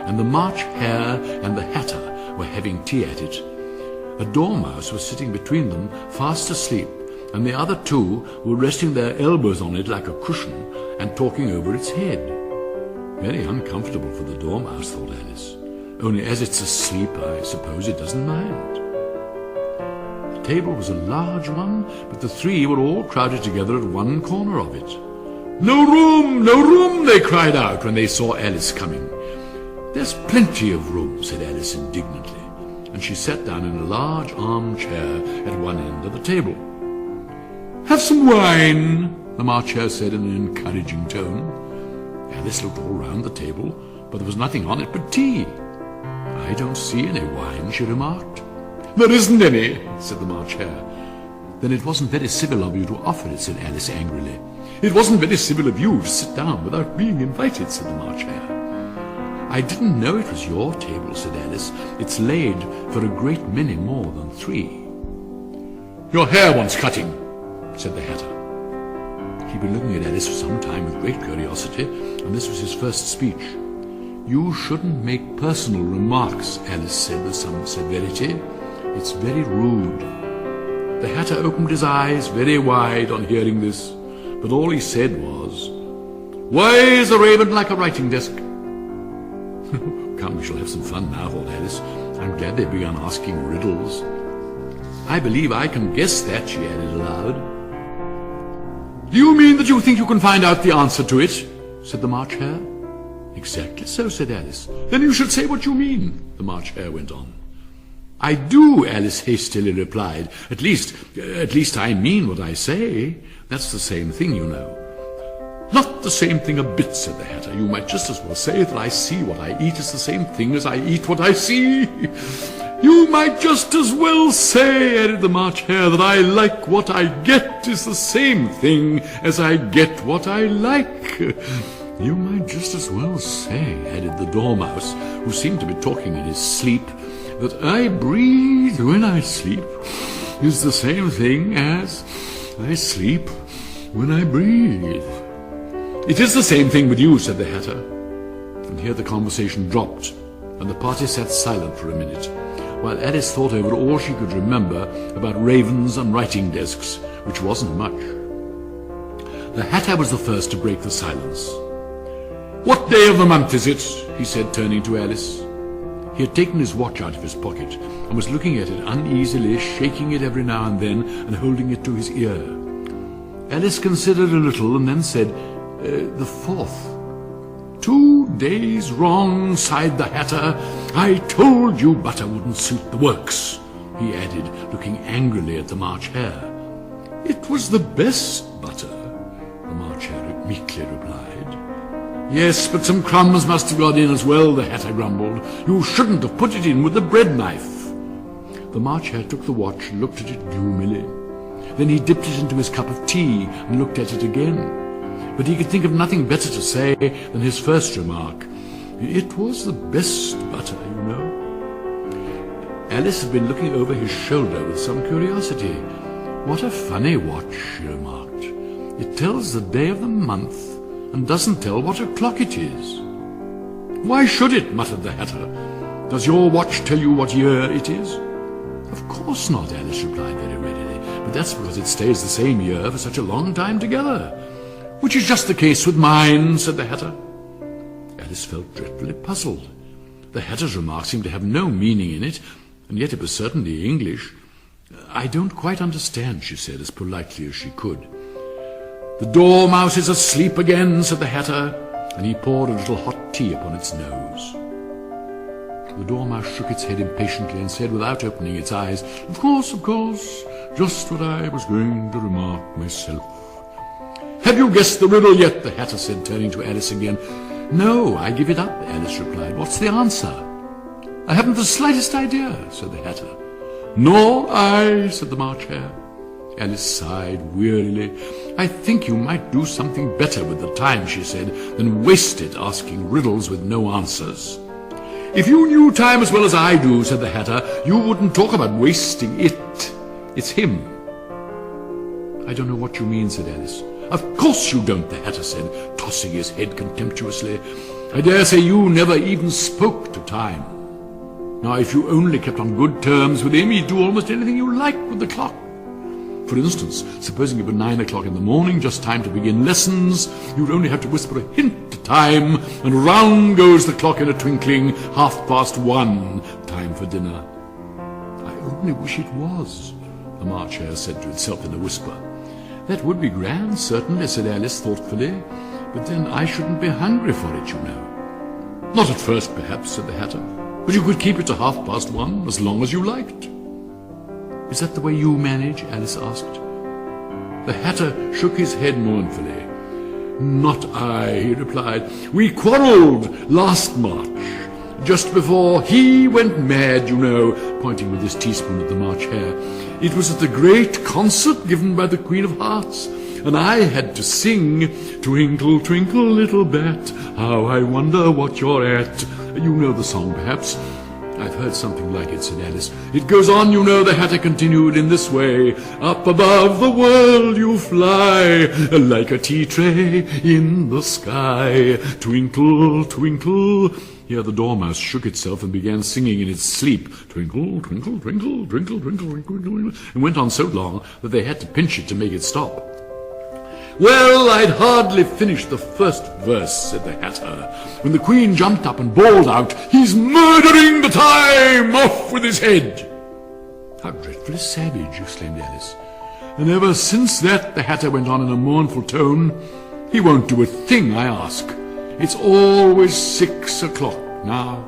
and the March Hare and the Hatter were having tea at it. A dormouse was sitting between them, fast asleep, and the other two were resting their elbows on it like a cushion and talking over its head. Very uncomfortable for the dormouse, thought Alice. Only as it's asleep, I suppose it doesn't mind. The table was a large one, but the three were all crowded together at one corner of it. "No room, no room!" they cried out when they saw Alice coming. "There's plenty of room," said Alice indignantly, and she sat down in a large armchair at one end of the table. "Have some wine," the March Hare said in an encouraging tone. Alice looked all round the table, but there was nothing on it but tea. "I don't see any wine," she remarked. "There isn't any," said the March Hare. "Then it wasn't very civil of you to offer it," said Alice angrily. "It wasn't very civil of you to sit down without being invited," said the March Hare. "I didn't know it was your table," said Alice. "It's laid for a great many more than 3. "Your hair wants cutting," said the Hatter. He'd been looking at Alice for some time with great curiosity, and this was his first speech. "You shouldn't make personal remarks," Alice said with some severity. "It's very rude." The Hatter opened his eyes very wide on hearing this, but all he said was, "Why is a raven like a writing desk?" "Come, we shall have some fun now," thought Alice. "I'm glad they began asking riddles. I believe I can guess that," she added aloud. "Do you mean that you think you can find out the answer to it?" said the March Hare. "Exactly so," said Alice. "Then you should say what you mean," the March Hare went on. "I do," Alice hastily replied. At least I mean what I say. That's the same thing, you know." "Not the same thing a bit," said the Hatter. "You might just as well say that I see what I eat is the same thing as I eat what I see." "You might just as well say," added the March Hare, "that I like what I get is the same thing as I get what I like." "You might just as well say," added the Dormouse, who seemed to be talking in his sleep, "that I breathe when I sleep is the same thing as I sleep when I breathe." "It is the same thing with you," said the Hatter. And here the conversation dropped, and the party sat silent for a minute, while Alice thought over all she could remember about ravens and writing desks, which wasn't much. The Hatter was the first to break the silence. "What day of the month is it?" he said, turning to Alice. He had taken his watch out of his pocket and was looking at it uneasily, shaking it every now and then and holding it to his ear. Alice considered a little and then said, The 4th. 2 days wrong, sighed the Hatter. I told you butter wouldn't suit the works, he added, looking angrily at the March Hare. It was the best butter, the March Hare meekly replied. Yes, but some crumbs must have got in as well, the Hatter grumbled. You shouldn't have put it in with the bread knife. The March Hare took the watch and looked at it gloomily. Then he dipped it into his cup of tea and looked at it again. But he could think of nothing better to say than his first remark. It was the best butter, you know. Alice had been looking over his shoulder with some curiosity. What a funny watch, she remarked. It tells the day of the month and doesn't tell what o'clock it is. Why should it? Muttered the Hatter. Does your watch tell you what year it is? Of course not, Alice replied very readily, but that's because it stays the same year for such a long time together. Which is just the case with mine, said the Hatter. Alice felt dreadfully puzzled. The Hatter's remark seemed to have no meaning in it, and yet it was certainly English. I don't quite understand, she said, as politely as she could. The Dormouse is asleep again, said the Hatter, and he poured a little hot tea upon its nose. The Dormouse shook its head impatiently and said, without opening its eyes, of course, just what I was going to remark myself. Have you guessed the riddle yet? The Hatter said, turning to Alice again. No, I give it up, Alice replied. What's the answer? I haven't the slightest idea, said the Hatter. Nor I, said the March Hare. Alice sighed wearily. I think you might do something better with the time, she said, than waste it asking riddles with no answers. If you knew time as well as I do, said the Hatter, you wouldn't talk about wasting it. It's him. I don't know what you mean, said Alice. Of course you don't, the Hatter said, tossing his head contemptuously. I dare say you never even spoke to time. Now, if you only kept on good terms with him, he'd do almost anything you liked with the clock. For instance, supposing it were 9 o'clock in the morning, just time to begin lessons, you'd only have to whisper a hint to time, and round goes the clock in a twinkling, 1:30, time for dinner. I only wish it was, the March Hare said to itself in a whisper. That would be grand, certainly, said Alice thoughtfully, but then I shouldn't be hungry for it, you know. Not at first, perhaps, said the Hatter, but you could keep it to 1:30, as long as you liked. Is that the way you manage? Alice asked. The Hatter shook his head mournfully. Not I, he replied. We quarrelled last March, just before he went mad, you know, pointing with his teaspoon at the March Hare. It was at the great concert given by the Queen of Hearts, and I had to sing, Twinkle, twinkle, little bat, how I wonder what you're at. You know the song, perhaps. I've heard something like it, said Alice. It goes on, you know, the Hatter continued in this way. Up above the world you fly, like a tea tray in the sky. Twinkle, twinkle. Here the Dormouse shook itself and began singing in its sleep. Twinkle, twinkle, twinkle, twinkle, twinkle, twinkle, twinkle, and went on so long that they had to pinch it to make it stop. Well, I'd hardly finished the first verse, said the Hatter, when the Queen jumped up and bawled out, He's murdering the time! Off with his head! How dreadfully savage, exclaimed Alice. And ever since that, the Hatter went on in a mournful tone, he won't do a thing I ask. It's always 6 o'clock now.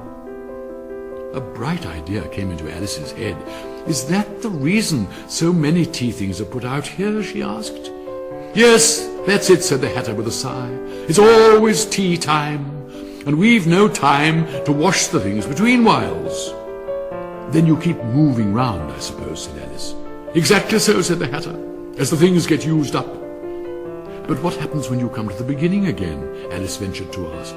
A bright idea came into Alice's head. Is that the reason so many tea things are put out here? She asked. Yes, that's it, said the Hatter with a sigh. It's always tea time, and we've no time to wash the things between whiles. Then you keep moving round, I suppose, said Alice. Exactly so, said the Hatter, as the things get used up. But what happens when you come to the beginning again? Alice ventured to ask.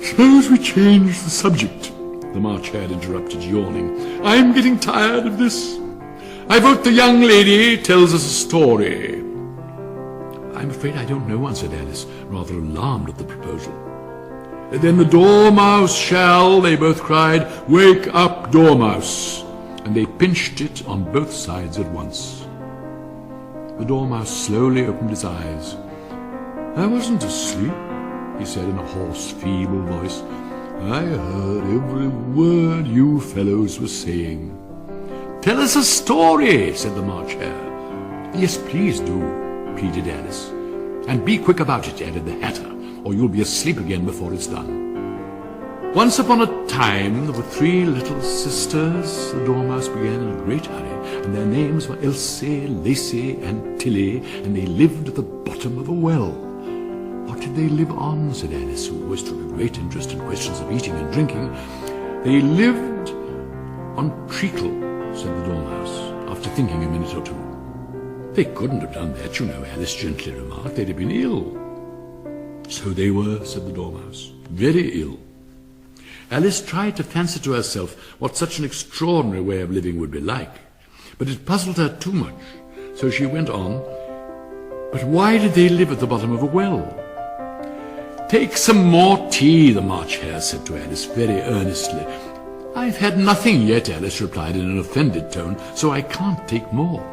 Suppose we change the subject, the March Hare interrupted, yawning. I'm getting tired of this. I vote the young lady tells us a story. I'm afraid I don't know one, said Alice, rather alarmed at the proposal. Then the Dormouse shall, they both cried. Wake up, Dormouse. And they pinched it on both sides at once. The Dormouse slowly opened his eyes. I wasn't asleep, he said in a hoarse, feeble voice. I heard every word you fellows were saying. Tell us a story, said the March Hare. Yes, please do, pleaded Alice. And be quick about it, added the Hatter, or you'll be asleep again before it's done. Once upon a time there were 3 little sisters, the Dormouse began in a great hurry, and their names were Elsie, Lacey, and Tilly, and they lived at the bottom of a well. What did they live on? Said Alice, who always took a great interest in questions of eating and drinking. They lived on treacle, said the Dormouse, after thinking a minute or two. They couldn't have done that, you know, Alice gently remarked. They'd have been ill. So they were, said the Dormouse, very ill. Alice tried to fancy to herself what such an extraordinary way of living would be like, but it puzzled her too much, so she went on, but why did they live at the bottom of a well? Take some more tea, the March Hare said to Alice very earnestly. I've had nothing yet, Alice replied in an offended tone, so I can't take more.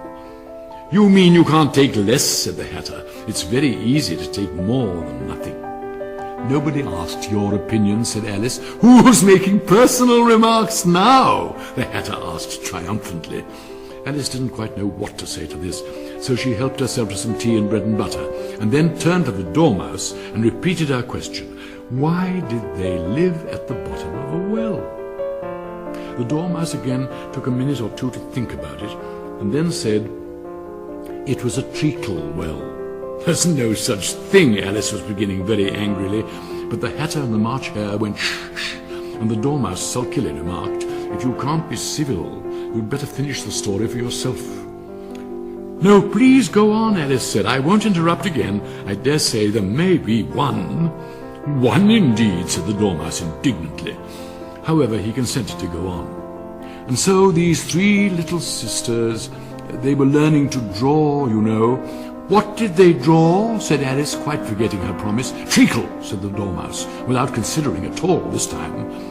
You mean you can't take less, said the Hatter. It's very easy to take more than nothing. Nobody asked your opinion, said Alice. Who's making personal remarks now? The Hatter asked triumphantly. Alice didn't quite know what to say to this, so she helped herself to some tea and bread and butter, and then turned to the Dormouse and repeated her question. Why did they live at the bottom of a well? The Dormouse again took a minute or two to think about it, and then said, it was a treacle well. There's no such thing, Alice was beginning very angrily, but the Hatter and the March Hare went shh, shh, and the Dormouse sulkily remarked, if you can't be civil, you'd better finish the story for yourself. No, please go on, Alice said. I won't interrupt again. I dare say there may be one. One indeed, said the Dormouse indignantly. However, he consented to go on. And so these 3 little sisters, they were learning to draw, you know. What did they draw? Said Alice, quite forgetting her promise. Treacle, said the Dormouse, without considering at all this time.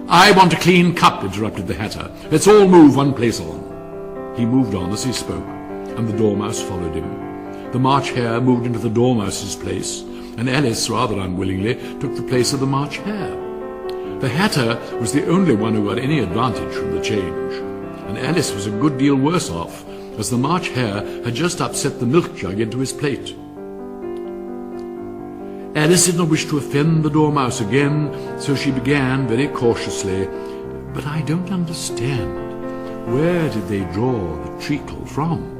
I want a clean cup, interrupted the Hatter. Let's all move one place on. He moved on as he spoke, and the Dormouse followed him. The March Hare moved into the Dormouse's place, and Alice, rather unwillingly, took the place of the March Hare. The Hatter was the only one who got any advantage from the change, and Alice was a good deal worse off, as the March Hare had just upset the milk jug into his plate. Alice did not wish to offend the Dormouse again, so she began very cautiously, but I don't understand. Where did they draw the treacle from?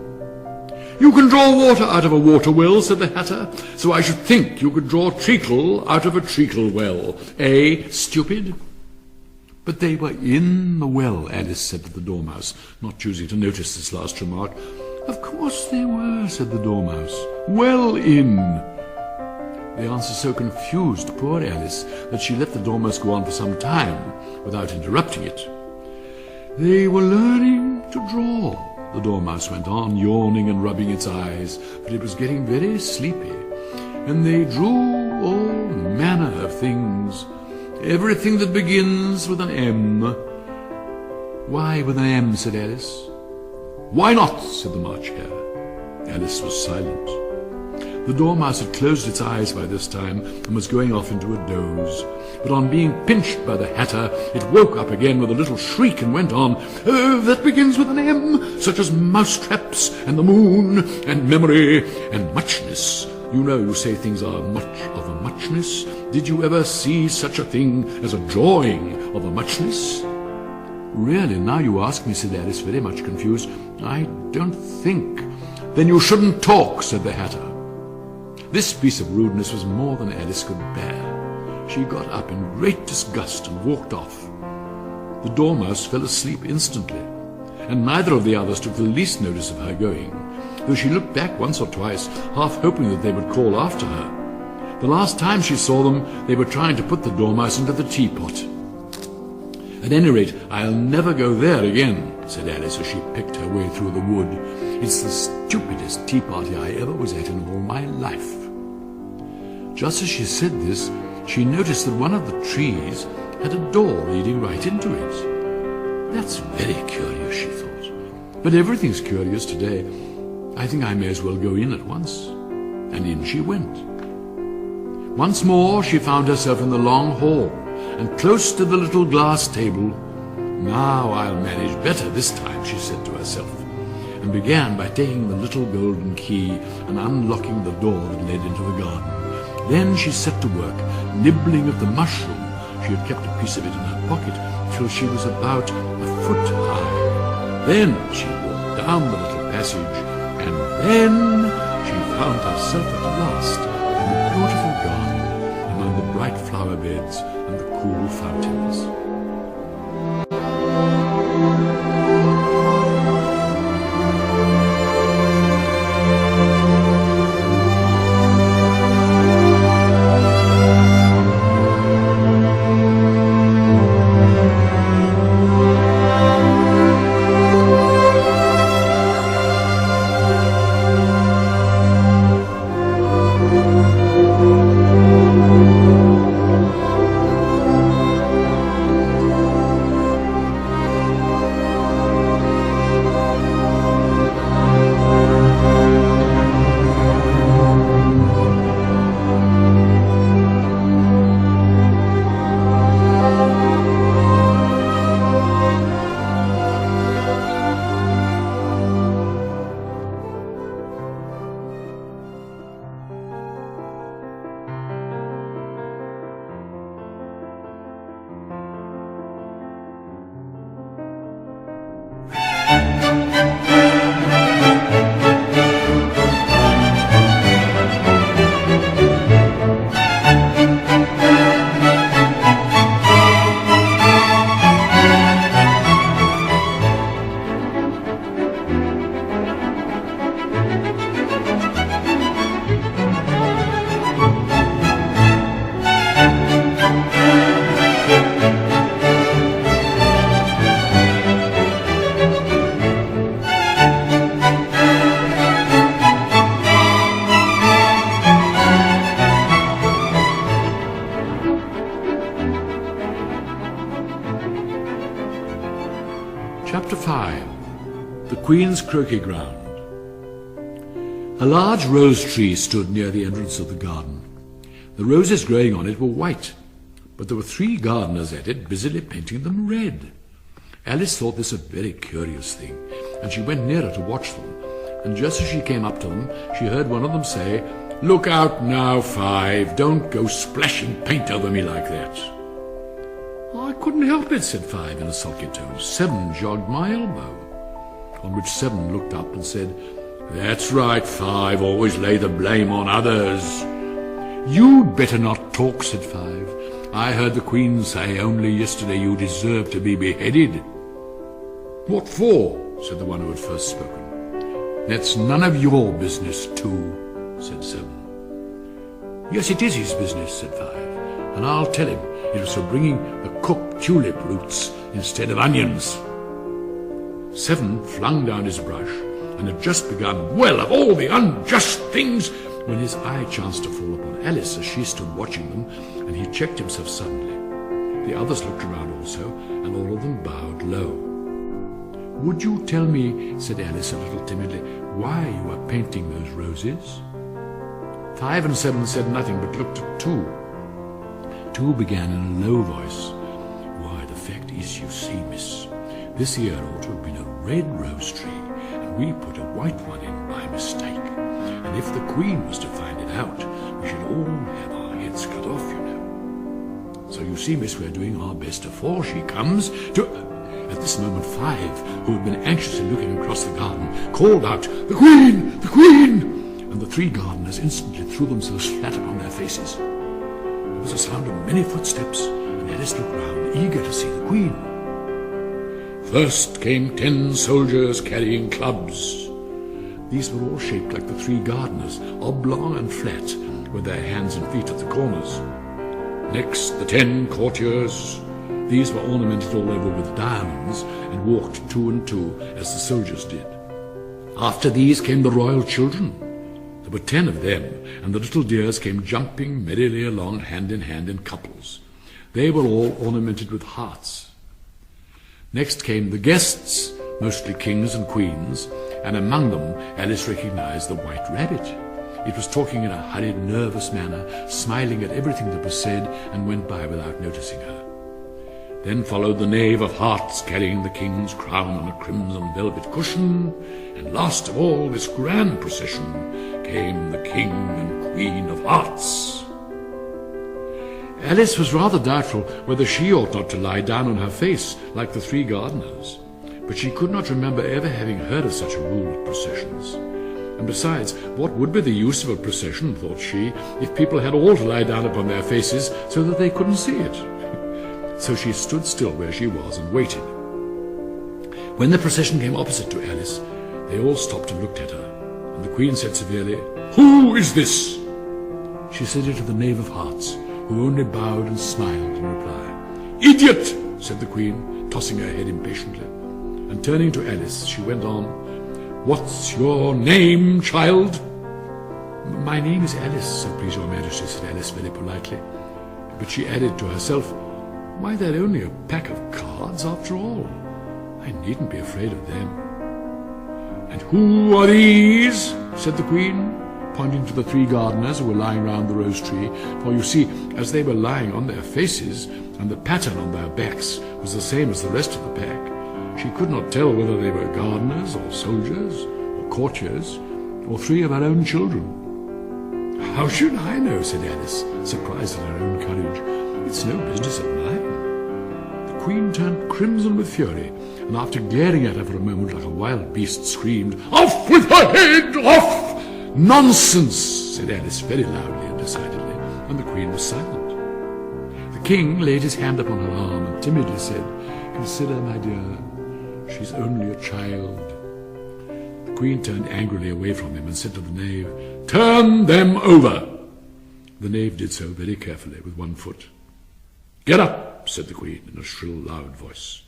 You can draw water out of a water well, said the Hatter, so I should think you could draw treacle out of a treacle well. Eh, stupid? But they were in the well, Alice said to the Dormouse, not choosing to notice this last remark. Of course they were, said the Dormouse. Well in. The answer so confused poor Alice that she let the Dormouse go on for some time without interrupting it. They were learning to draw, the Dormouse went on, yawning and rubbing its eyes, but it was getting very sleepy, and they drew all manner of things. Everything that begins with an M. Why with an M, said Alice. Why not, said the March Hare. Alice was silent. The Dormouse had closed its eyes by this time and was going off into a doze. But on being pinched by the Hatter, it woke up again with a little shriek and went on, Oh, that begins with an M, such as mousetraps and the moon and memory and muchness. You know, you say things are much of a muchness. Did you ever see such a thing as a drawing of a muchness? Really, now you ask me, said Alice, very much confused. I don't think. Then you shouldn't talk, said the Hatter. This piece of rudeness was more than Alice could bear. She got up in great disgust and walked off. The Dormouse fell asleep instantly, and neither of the others took the least notice of her going, though she looked back once or twice, half hoping that they would call after her. The last time she saw them, they were trying to put the Dormouse into the teapot. At any rate, I'll never go there again, said Alice as she picked her way through the wood. It's the stupidest tea party I ever was at in all my life. Just as she said this, she noticed that one of the trees had a door leading right into it. That's very curious, she thought. But everything's curious today. I think I may as well go in at once. And in she went. Once more she found herself in the long hall, and close to the little glass table. Now I'll manage better this time, she said to herself. and began by taking the little golden key and unlocking the door that led into the garden. Then she set to work, nibbling at the mushroom. She had kept a piece of it in her pocket till she was about a foot high. Then she walked down the little passage, and then she found herself at last in the beautiful garden, among the bright flower beds and the cool fountains. Chapter 5. The Queen's Croquet Ground. A large rose tree stood near the entrance of the garden. The roses growing on it were white, but there were 3 gardeners at it busily painting them red. Alice thought this a very curious thing, and she went nearer to watch them, and just as she came up to them, she heard one of them say, "Look out now, Five, don't go splashing paint over me like that." "I couldn't help it," said Five in a sulky tone. 7 jogged my elbow. On which 7 looked up and said, "That's right, 5, always lay the blame on others." "You'd better not talk," said 5. "I heard the Queen say only yesterday you deserve to be beheaded." "What for?" said the one who had first spoken. "That's none of your business, too," said 7. "Yes, it is his business," said 5, "and I'll tell him it was for bringing the cooked tulip roots instead of onions." 7 flung down his brush and had just begun, "Well, of all the unjust things," when his eye chanced to fall upon Alice as she stood watching them, and he checked himself suddenly. The others looked around also, and all of them bowed low. "Would you tell me," said Alice a little timidly, "why you are painting those roses?" 5 and 7 said nothing, but looked at 2. 2 began in a low voice, "Why, the fact is, you see, miss, this here ought to have been a red rose tree, and we put a white one in by mistake. And if the Queen was to find it out, we should all have our heads cut off, you know. So you see, miss, we're doing our best afore she comes to—" At this moment 5, who had been anxiously looking across the garden, called out, "The Queen! The Queen!" And the 3 gardeners instantly threw themselves flat upon their faces. There was a sound of many footsteps, and Alice looked round, eager to see the Queen. First came 10 soldiers carrying clubs. These were all shaped like the 3 gardeners, oblong and flat, with their hands and feet at the corners. Next, the 10 courtiers. These were ornamented all over with diamonds, and walked 2 and 2, as the soldiers did. After these came the royal children. There were 10 of them, and the little dears came jumping merrily along hand in couples. They were all ornamented with hearts. Next came the guests, mostly kings and queens, and among them Alice recognized the white rabbit. It was talking in a hurried, nervous manner, smiling at everything that was said, and went by without noticing her. Then followed the Knave of Hearts, carrying the king's crown on a crimson velvet cushion, and last of all this grand procession came the King and Queen of Hearts. Alice was rather doubtful whether she ought not to lie down on her face like the three gardeners, but she could not remember ever having heard of such a rule of processions. And besides, what would be the use of a procession, thought she, if people had all to lie down upon their faces so that they couldn't see it? So she stood still where she was and waited. When the procession came opposite to Alice, they all stopped and looked at her, and the Queen said severely, "Who is this?" She said it to the Knave of Hearts, who only bowed and smiled in reply. "Idiot!" said the Queen, tossing her head impatiently. And turning to Alice, she went on, "What's your name, child?" "My name is Alice, so please your Majesty," said Alice very politely. But she added to herself, "Why, they're only a pack of cards after all. I needn't be afraid of them." "And who are these?" said the Queen, pointing to the three gardeners who were lying round the rose tree, for you see, as they were lying on their faces, and the pattern on their backs was the same as the rest of the pack, she could not tell whether they were gardeners, or soldiers, or courtiers, or three of her own children. "How should I know?" said Alice, surprised at her own courage. "It's no business of mine." The Queen turned crimson with fury, and after glaring at her for a moment like a wild beast, screamed, "Off with her head! Off!" "Nonsense!" said Alice very loudly and decidedly, and the Queen was silent. The King laid his hand upon her arm and timidly said, "Consider, my dear, she's only a child." The Queen turned angrily away from him and said to the Knave, "Turn them over!" The Knave did so very carefully with one foot. "Get up!" said the Queen in a shrill, loud voice,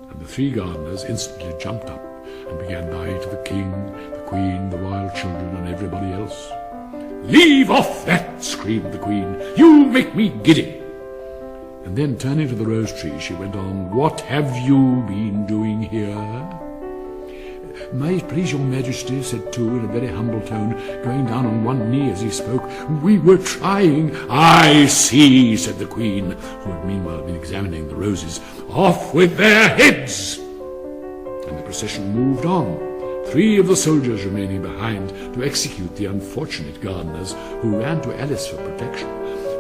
and the three gardeners instantly jumped up and began bowing to the King, the Queen, the royal children, and everybody else. "Leave off that!" screamed the Queen. "You make me giddy!" And then, turning to the rose tree, she went on, "What have you been doing here?" "May it please your Majesty," said two in a very humble tone, going down on one knee as he spoke, "we were trying—" "I see," said the Queen, who had meanwhile been examining the roses. "Off with their heads!" And the procession moved on, three of the soldiers remaining behind to execute the unfortunate gardeners, who ran to Alice for protection.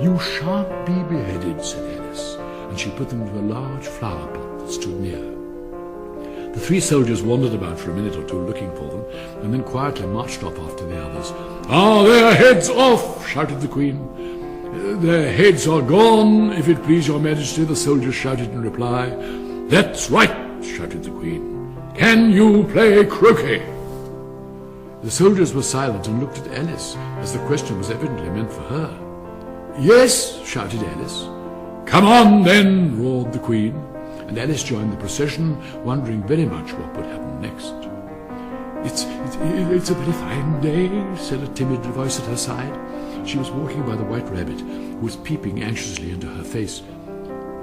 "You shan't be beheaded," said Alice, and she put them into a large flower pot that stood near. The three soldiers wandered about for a minute or two looking for them, and then quietly marched off after the others. "Are their heads off?" shouted the Queen. "Their heads are gone, if it please your Majesty," the soldiers shouted in reply. "That's right," shouted the Queen. "Can you play croquet?" The soldiers were silent and looked at Alice, as the question was evidently meant for her. "Yes," shouted Alice. "Come on, then," roared the Queen, and Alice joined the procession, wondering very much what would happen next. It's a very fine day," said a timid voice at her side. She was walking by the white rabbit, who was peeping anxiously into her face.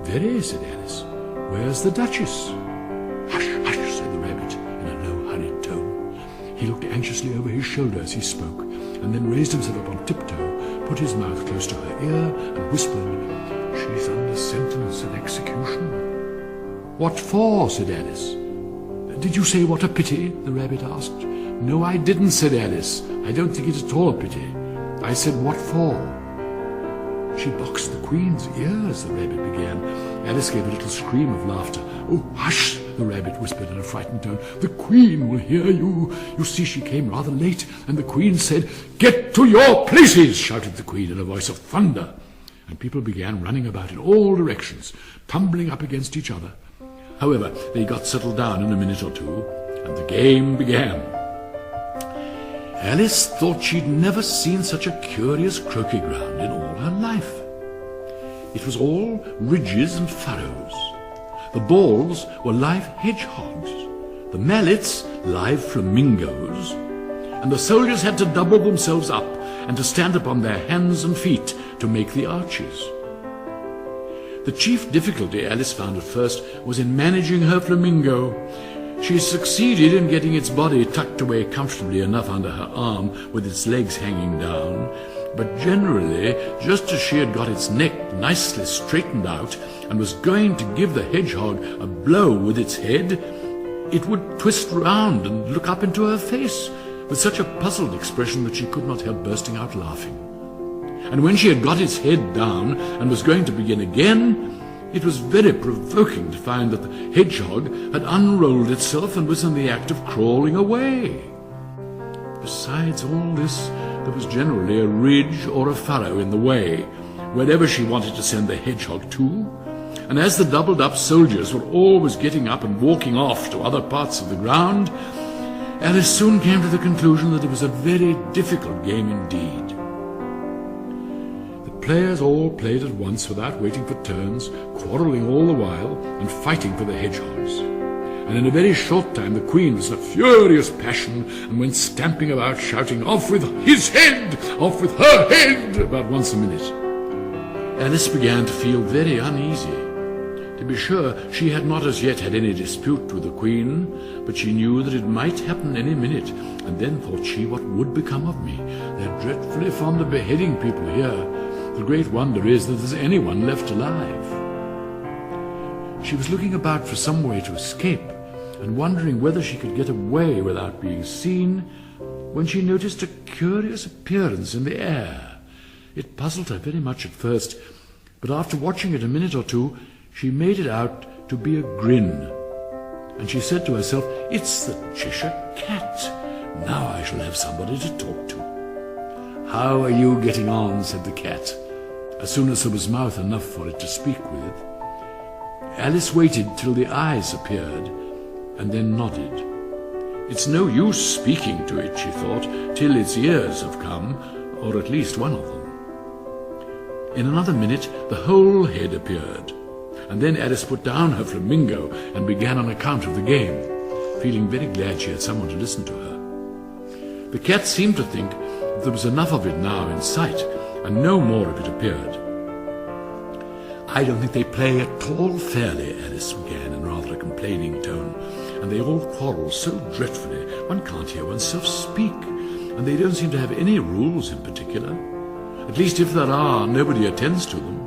"Very," said Alice. "Where's the Duchess?" "Hush, hush," said the rabbit in a low, hurried tone. He looked anxiously over his shoulder as he spoke, and then raised himself up on tiptoe, put his mouth close to her ear, and whispered, "She's under sentence and execution." "What for?" said Alice. "Did you say what a pity?" the rabbit asked. "No, I didn't," said Alice. "I don't think it at all a pity. I said, what for?" "She boxed the Queen's ears," the rabbit began. Alice gave a little scream of laughter. "Oh, hush," the rabbit whispered in a frightened tone. "The Queen will hear you. You see, she came rather late, and the Queen said—" "Get to your places!" shouted the Queen in a voice of thunder. And people began running about in all directions, tumbling up against each other. However, they got settled down in a minute or two, and the game began. Alice thought she'd never seen such a curious croquet ground in all her life. It was all ridges and furrows. The balls were live hedgehogs, the mallets live flamingos, and the soldiers had to double themselves up and to stand upon their hands and feet to make the arches. The chief difficulty Alice found at first was in managing her flamingo. She succeeded in getting its body tucked away comfortably enough under her arm with its legs hanging down, but generally, just as she had got its neck nicely straightened out and was going to give the hedgehog a blow with its head, it would twist round and look up into her face with such a puzzled expression that she could not help bursting out laughing. And when she had got its head down and was going to begin again, it was very provoking to find that the hedgehog had unrolled itself and was in the act of crawling away. Besides all this, there was generally a ridge or a furrow in the way, wherever she wanted to send the hedgehog to, and as the doubled-up soldiers were always getting up and walking off to other parts of the ground, Alice soon came to the conclusion that it was a very difficult game indeed. The players all played at once without waiting for turns, quarrelling all the while, and fighting for the hedgehogs. And in a very short time the Queen was in a furious passion and went stamping about, shouting, "Off with his head! Off with her head!" about once a minute. Alice began to feel very uneasy. To be sure, she had not as yet had any dispute with the Queen, but she knew that it might happen any minute, and then thought she, what would become of me? They're dreadfully fond of beheading people here. The great wonder is that there's anyone left alive. She was looking about for some way to escape, and wondering whether she could get away without being seen, when she noticed a curious appearance in the air. It puzzled her very much at first, but after watching it a minute or two, she made it out to be a grin, and she said to herself, "It's the Cheshire Cat. Now I shall have somebody to talk to." "How are you getting on?" said the cat, as soon as there was mouth enough for it to speak with. Alice waited till the eyes appeared, and then nodded. "It's no use speaking to it," she thought, "till its ears have come, or at least one of them." In another minute the whole head appeared, and then Alice put down her flamingo and began an account of the game, feeling very glad she had someone to listen to her. The cat seemed to think that there was enough of it now in sight, and no more of it appeared. "I don't think they play at all fairly," Alice began in rather a complaining tone, "and they all quarrel so dreadfully one can't hear oneself speak, and they don't seem to have any rules in particular. At least if there are, nobody attends to them.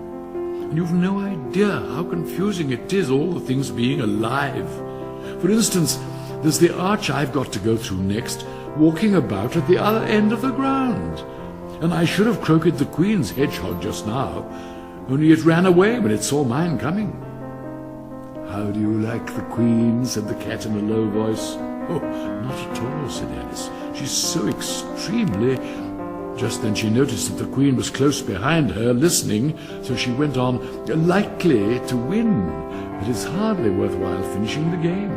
And you've no idea how confusing it is, all the things being alive. For instance, there's the arch I've got to go through next, walking about at the other end of the ground, and I should have croqueted the Queen's hedgehog just now, only it ran away when it saw mine coming." "How do you like the Queen?" said the cat in a low voice. "Oh, not at all," said Alice. "She's so extremely—" Just then she noticed that the Queen was close behind her, listening, so she went on, "Likely to win, but it's hardly worthwhile finishing the game."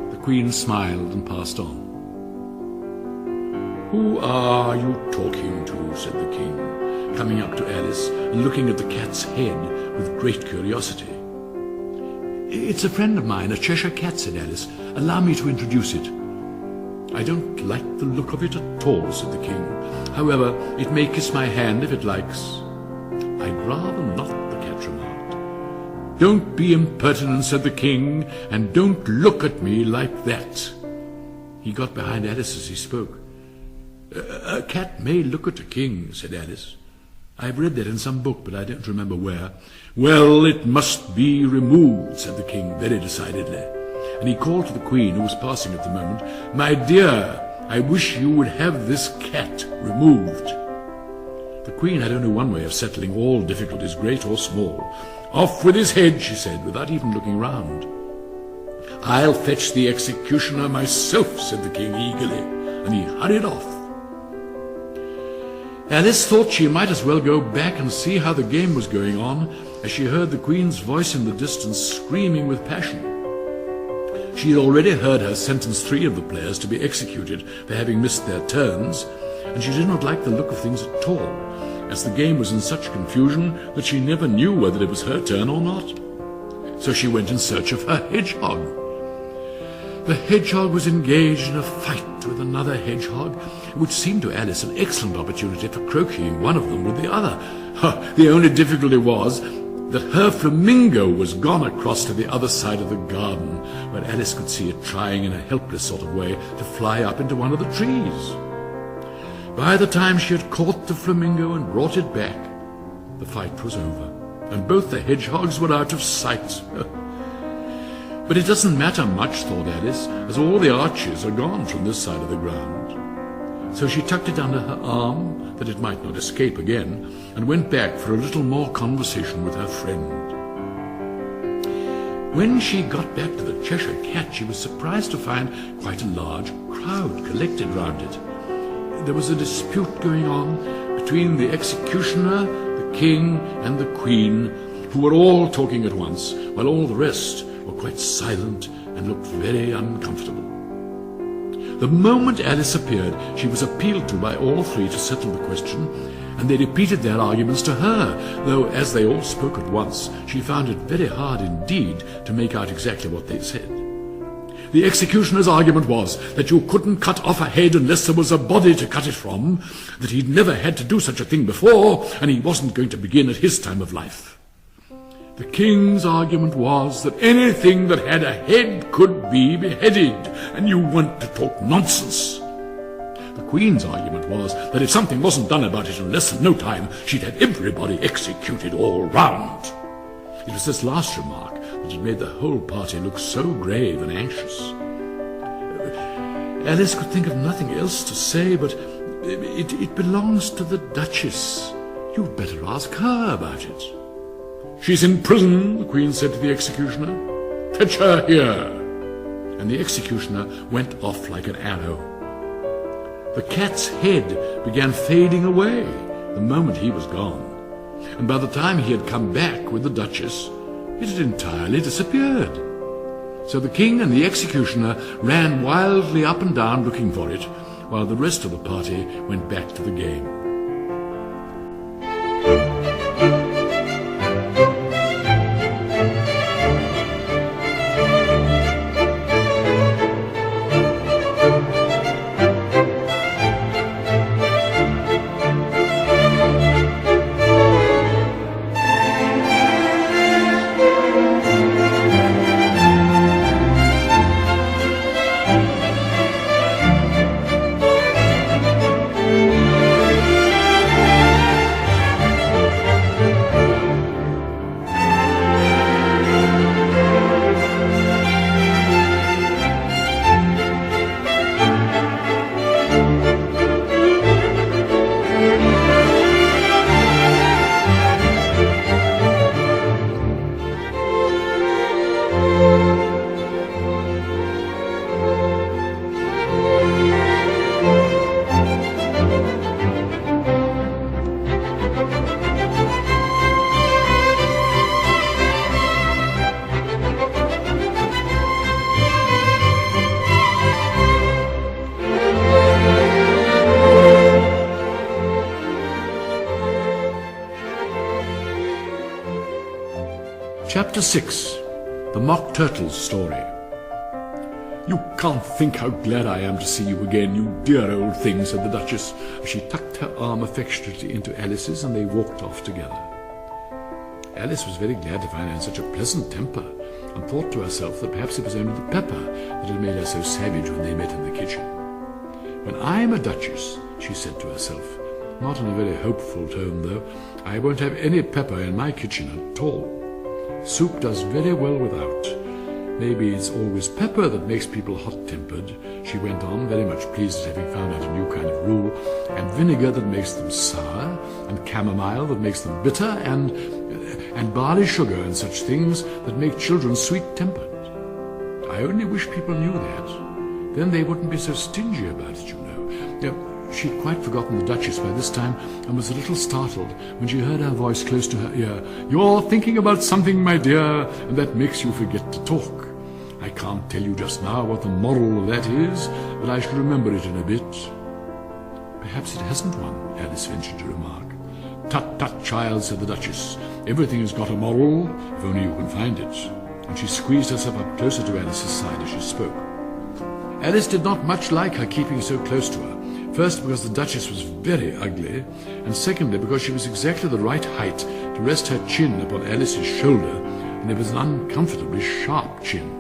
The Queen smiled and passed on. "Who are you talking to?" said the King, coming up to Alice and looking at the cat's head with great curiosity. "It's a friend of mine, a Cheshire Cat," said Alice. "Allow me to introduce it." "I don't like the look of it at all," said the King. "However, it may kiss my hand if it likes." "I'd rather not," the cat remarked. "Don't be impertinent," said the King, "and don't look at me like that." He got behind Alice as he spoke. "A cat may look at a king," said Alice. "I've read that in some book, but I don't remember where." "Well, it must be removed," said the King very decidedly. And he called to the Queen, who was passing at the moment, "My dear, I wish you would have this cat removed." The Queen had only one way of settling all difficulties, great or small. "Off with his head," she said, without even looking round. "I'll fetch the executioner myself," said the King eagerly, and he hurried off. Alice thought she might as well go back and see how the game was going on, as she heard the Queen's voice in the distance screaming with passion. She had already heard her sentence 3 of the players to be executed for having missed their turns, and she did not like the look of things at all, as the game was in such confusion that she never knew whether it was her turn or not. So she went in search of her hedgehog. The hedgehog was engaged in a fight with another hedgehog, which seemed to Alice an excellent opportunity for croqueting one of them with the other. The only difficulty was that her flamingo was gone across to the other side of the garden, where Alice could see it trying in a helpless sort of way to fly up into one of the trees. By the time she had caught the flamingo and brought it back, the fight was over, and both the hedgehogs were out of sight. But it doesn't matter much, thought Alice, as all the arches are gone from this side of the ground. So she tucked it under her arm, that it might not escape again, and went back for a little more conversation with her friend. When she got back to the Cheshire Cat, she was surprised to find quite a large crowd collected round it. There was a dispute going on between the executioner, the king, and the queen, who were all talking at once, while all the rest were quite silent and looked very uncomfortable. The moment Alice appeared, she was appealed to by all three to settle the question, and they repeated their arguments to her, though as they all spoke at once, she found it very hard indeed to make out exactly what they said. The executioner's argument was that you couldn't cut off a head unless there was a body to cut it from, that he'd never had to do such a thing before, and he wasn't going to begin at his time of life. The king's argument was that anything that had a head could be beheaded, and you want to talk nonsense. The queen's argument was that if something wasn't done about it in less than no time, she'd have everybody executed all round. It was this last remark that had made the whole party look so grave and anxious. Alice could think of nothing else to say, but it belongs to the Duchess. You'd better ask her about it. She's in prison, the Queen said to the executioner. Fetch her here. And the executioner went off like an arrow. The cat's head began fading away the moment he was gone, and by the time he had come back with the Duchess, it had entirely disappeared. So the king and the executioner ran wildly up and down looking for it, while the rest of the party went back to the game. Chapter 6. The Mock Turtle's Story. You can't think how glad I am to see you again, you dear old thing, said the Duchess, as she tucked her arm affectionately into Alice's, and they walked off together. Alice was very glad to find her in such a pleasant temper, and thought to herself that perhaps it was only the pepper that had made her so savage when they met in the kitchen. When I'm a Duchess, she said to herself, not in a very hopeful tone though, I won't have any pepper in my kitchen at all. Soup does very well without. Maybe it's always pepper that makes people hot-tempered, she went on, very much pleased at having found out a new kind of rule, and vinegar that makes them sour, and chamomile that makes them bitter, and barley sugar and such things that make children sweet-tempered. I only wish people knew that. Then they wouldn't be so stingy about it, you know. She'd quite forgotten the Duchess by this time, and was a little startled when she heard her voice close to her ear. You're thinking about something, my dear, and that makes you forget to talk. I can't tell you just now what the moral of that is, but I shall remember it in a bit. Perhaps it hasn't one, Alice ventured to remark. Tut, tut, child, said the Duchess. Everything has got a moral, if only you can find it. And she squeezed herself up closer to Alice's side as she spoke. Alice did not much like her keeping so close to her. First, because the Duchess was very ugly, and secondly, because she was exactly the right height to rest her chin upon Alice's shoulder, and it was an uncomfortably sharp chin.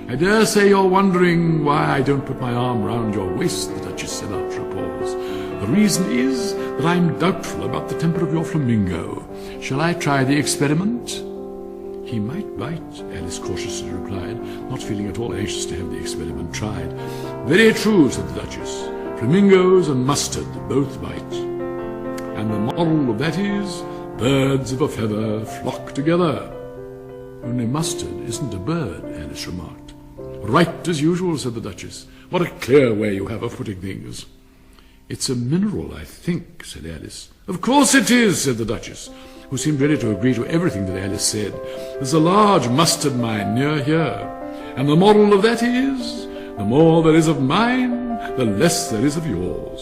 I dare say you're wondering why I don't put my arm round your waist, the Duchess said after a pause. The reason is that I'm doubtful about the temper of your flamingo. Shall I try the experiment?" "He might bite," Alice cautiously replied, not feeling at all anxious to have the experiment tried. "Very true," said the Duchess. "Flamingos and mustard both bite. And the moral of that is, birds of a feather flock together." "Only mustard isn't a bird," Alice remarked. "Right as usual," said the Duchess. "What a clear way you have of putting things." "It's a mineral, I think," said Alice. "Of course it is," said the Duchess, who seemed ready to agree to everything that Alice said. "There's a large mustard mine near here, and the moral of that is, the more there is of mine, the less there is of yours."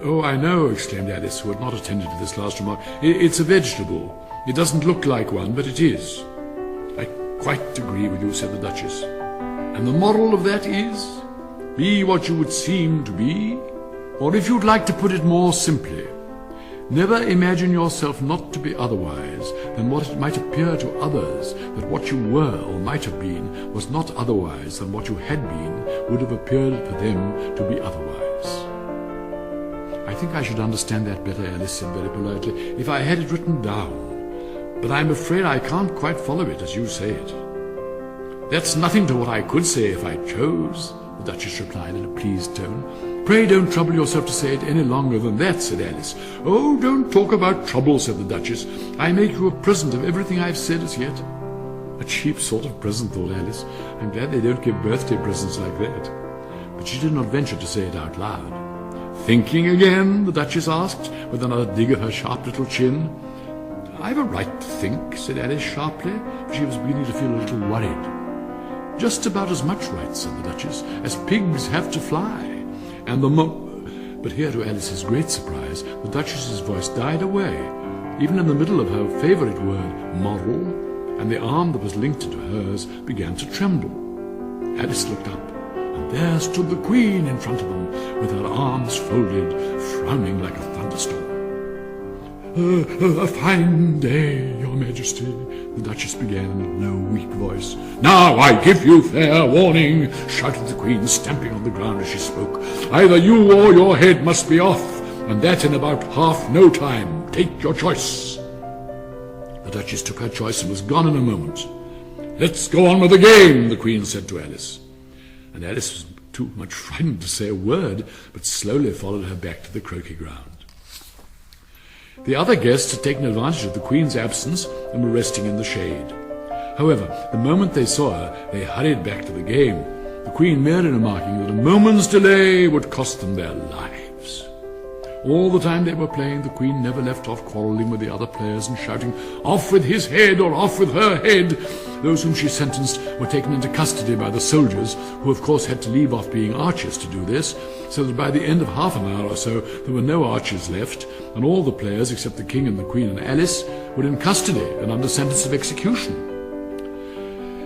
"Oh, I know," exclaimed Alice, who had not attended to this last remark. It's a vegetable. It doesn't look like one, but it is." "I quite agree with you," said the Duchess. "And the moral of that is, be what you would seem to be, or if you'd like to put it more simply, never imagine yourself not to be otherwise than what it might appear to others that what you were or might have been was not otherwise than what you had been would have appeared for them to be otherwise." "I think I should understand that better," Alice said very politely, "if I had it written down. But I'm afraid I can't quite follow it as you say it." "That's nothing to what I could say if I chose," the Duchess replied in a pleased tone. "Pray don't trouble yourself to say it any longer than that," said Alice. "Oh, don't talk about trouble," said the Duchess. "I make you a present of everything I've said as yet." A cheap sort of present, thought Alice. I'm glad they don't give birthday presents like that. But she did not venture to say it out loud. "Thinking again?" the Duchess asked, with another dig of her sharp little chin. "I've a right to think," said Alice sharply, for she was beginning to feel a little worried. "Just about as much right," said the Duchess, "as pigs have to fly. And the But here, to Alice's great surprise, the Duchess's voice died away, even in the middle of her favourite word, moral, and the arm that was linked to hers began to tremble. Alice looked up, and there stood the Queen in front of them, with her arms folded, frowning like a thunderstorm. A fine day, Your Majesty," the Duchess began in a low, weak voice. "Now I give you fair warning," shouted the Queen, stamping on the ground as she spoke. "Either you or your head must be off, and that in about half no time. Take your choice." The Duchess took her choice and was gone in a moment. "Let's go on with the game," the Queen said to Alice. And Alice was too much frightened to say a word, but slowly followed her back to the croquet ground. The other guests had taken advantage of the Queen's absence and were resting in the shade. However, the moment they saw her, they hurried back to the game, the Queen merely remarking that a moment's delay would cost them their lives. All the time they were playing, the Queen never left off quarrelling with the other players and shouting, "Off with his head," or "Off with her head." Those whom she sentenced were taken into custody by the soldiers, who of course had to leave off being archers to do this, so that by the end of half an hour or so there were no archers left, and all the players except the King and the Queen and Alice were in custody and under sentence of execution.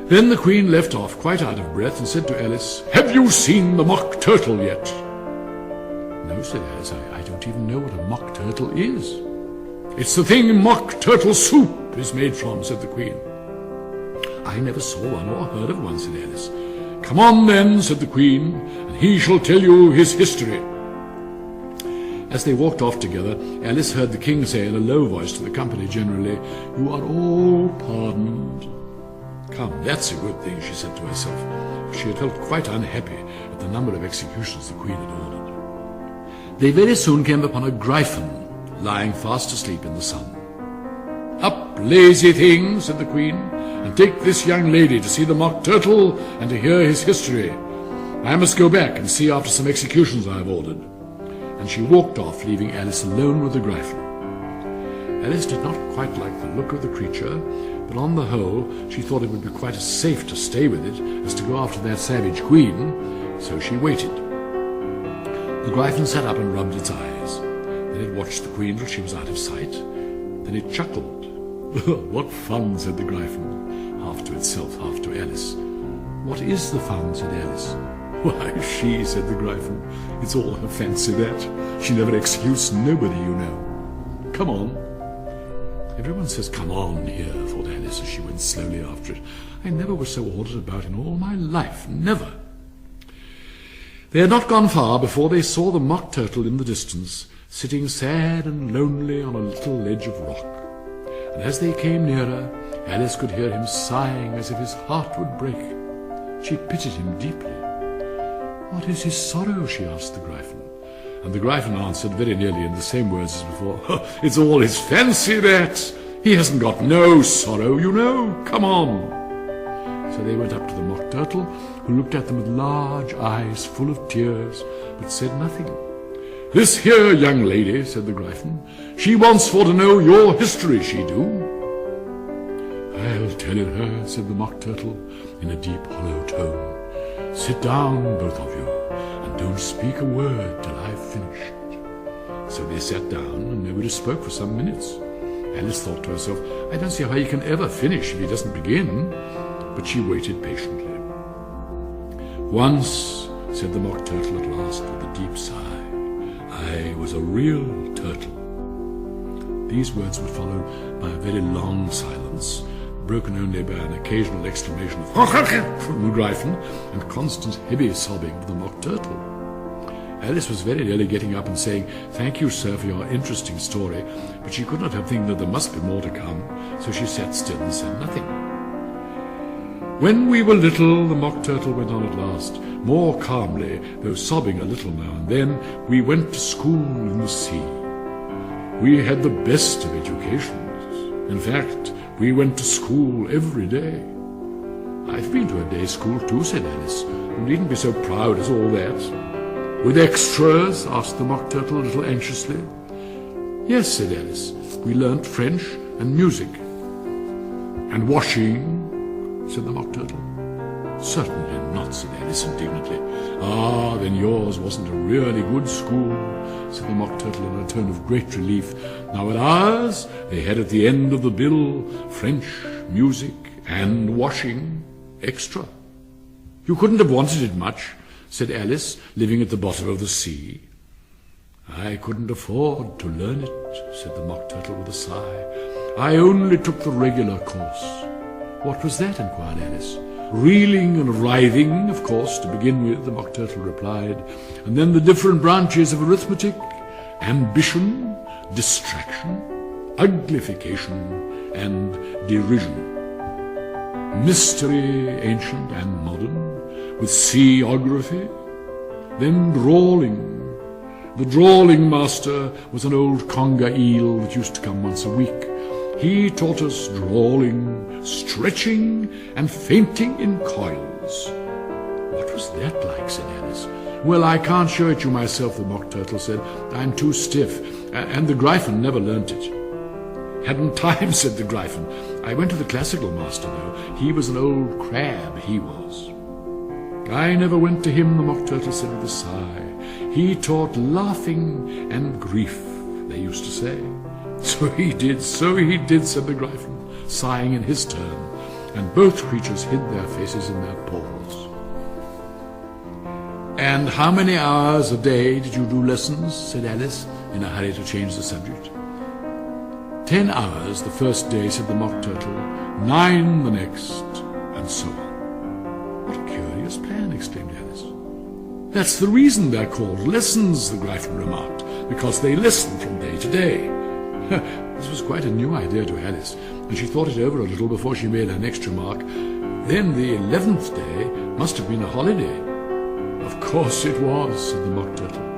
Then the Queen left off, quite out of breath, and said to Alice, "Have you seen the mock turtle yet?" "No," said Alice, I don't even know what a mock turtle is." "It's the thing mock turtle soup is made from," said the Queen. "I never saw one or heard of one," said Alice. "Come on then," said the Queen, "and he shall tell you his history." As they walked off together, Alice heard the King say in a low voice to the company generally, "You are all pardoned." "Come, that's a good thing," she said to herself, for she had felt quite unhappy at the number of executions the Queen had ordered. They very soon came upon a griffin lying fast asleep in the sun. "Up, lazy thing," said the Queen, "and take this young lady to see the mock turtle and to hear his history. I must go back and see after some executions I have ordered." And she walked off, leaving Alice alone with the griffin. Alice did not quite like the look of the creature, but on the whole she thought it would be quite as safe to stay with it as to go after that savage Queen, so she waited. The griffin sat up and rubbed its eyes. Then it watched the Queen till she was out of sight. Then it chuckled. "What fun," said the griffin, half to itself, half to Alice. "What is the fun?" said Alice. "Why, she," said the griffin. "It's all her fancy, that. She never executes nobody, you know. Come on." Everyone says "come on" here, thought Alice as she went slowly after it. I never was so ordered about in all my life, never. They had not gone far before they saw the Mock Turtle in the distance, sitting sad and lonely on a little ledge of rock. And as they came nearer, Alice could hear him sighing as if his heart would break. She pitied him deeply. "What is his sorrow?" she asked the Gryphon. And the Gryphon answered very nearly in the same words as before, "It's all his fancy, that. He hasn't got no sorrow, you know. Come on." So they went up to the Mock Turtle, who looked at them with large eyes full of tears, but said nothing. "This here young lady," said the Gryphon, "she wants for to know your history, she do." "I'll tell it her," said the Mock Turtle, in a deep hollow tone. "Sit down, both of you, and don't speak a word till I've finished." So they sat down, and nobody spoke for some minutes. Alice thought to herself, "I don't see how he can ever finish if he doesn't begin." But she waited patiently. "Once," said the Mock Turtle at last with a deep sigh, "I was a real turtle." These words were followed by a very long silence, broken only by an occasional exclamation of from the Gryphon and constant heavy sobbing of the Mock Turtle. Alice was very nearly getting up and saying, "Thank you, sir, for your interesting story," but she could not help thinking that there must be more to come, so she sat still and said nothing. "When we were little," the Mock Turtle went on at last, more calmly, though sobbing a little now and then, "we went to school in the sea. We had the best of educations. In fact, we went to school every day." "I've been to a day school too," said Alice. "You needn't be so proud as all that." "With extras?" asked the Mock Turtle a little anxiously. "Yes," said Alice. "We learnt French and music." "And washing?" said the Mock Turtle. "Certainly not," said Alice indignantly. "Ah, then yours wasn't a really good school," said the Mock Turtle in a tone of great relief. "Now at ours, they had at the end of the bill French, music, and washing, extra." "You couldn't have wanted it much," said Alice, living at the bottom of the sea. "I couldn't afford to learn it," said the Mock Turtle with a sigh. "I only took the regular course." "What was that?" inquired Alice. "Reeling and writhing, of course, to begin with," the Mock Turtle replied, "and then the different branches of arithmetic, ambition, distraction, uglification, and derision. Mystery, ancient and modern, with seaography, then drawling. The drawling master was an old conger eel that used to come once a week. He taught us drawling, stretching, and fainting in coils." "What was that like?" said Alice. "Well, I can't show it you myself," the Mock Turtle said. "I'm too stiff, and the Gryphon never learnt it." "Hadn't time," said the Gryphon. "I went to the classical master, though. He was an old crab, he was." "I never went to him," the Mock Turtle said with a sigh. "He taught laughing and grief, they used to say." So he did, said the Gryphon, sighing in his turn, and both creatures hid their faces in their paws. "And how many hours a day did you do lessons?" said Alice, in a hurry to change the subject. 10 hours the first day," said the Mock Turtle, 9 the next, and so on. "What a curious plan," exclaimed Alice. "That's the reason they're called lessons," the Gryphon remarked, "because they listen from day to day." This was quite a new idea to Alice, and she thought it over a little before she made her next remark. "Then the 11th day must have been a holiday." "Of course it was," said the Mock Turtle.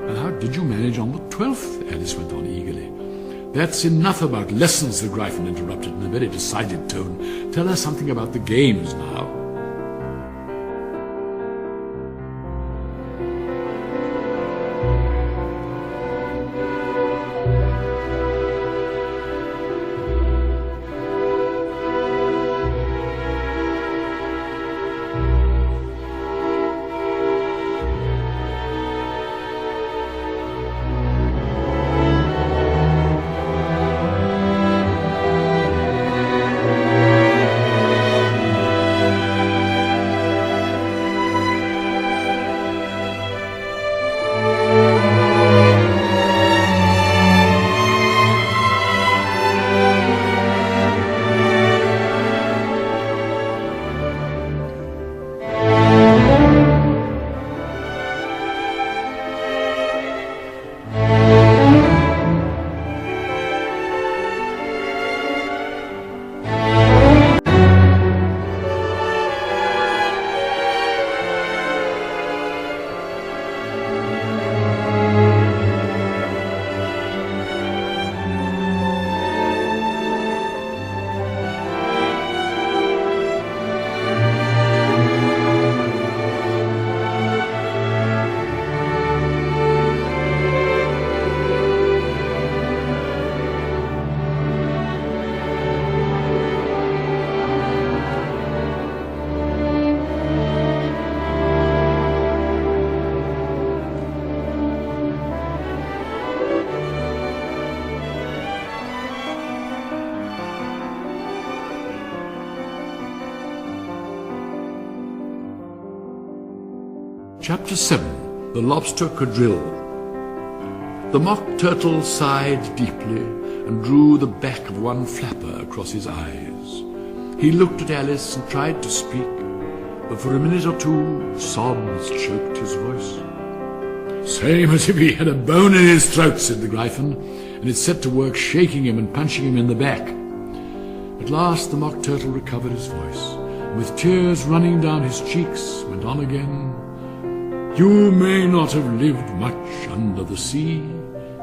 "And how did you manage on the 12th?" Alice went on eagerly. "That's enough about lessons," the Gryphon interrupted in a very decided tone. "Tell us something about the games now." Chapter 7. The Lobster Quadrille. The Mock Turtle sighed deeply and drew the back of one flapper across his eyes. He looked at Alice and tried to speak, but for a minute or two sobs choked his voice. "Same as if he had a bone in his throat," said the Gryphon, and it set to work shaking him and punching him in the back. At last the Mock Turtle recovered his voice, and with tears running down his cheeks, went on again. "You may not have lived much under the sea."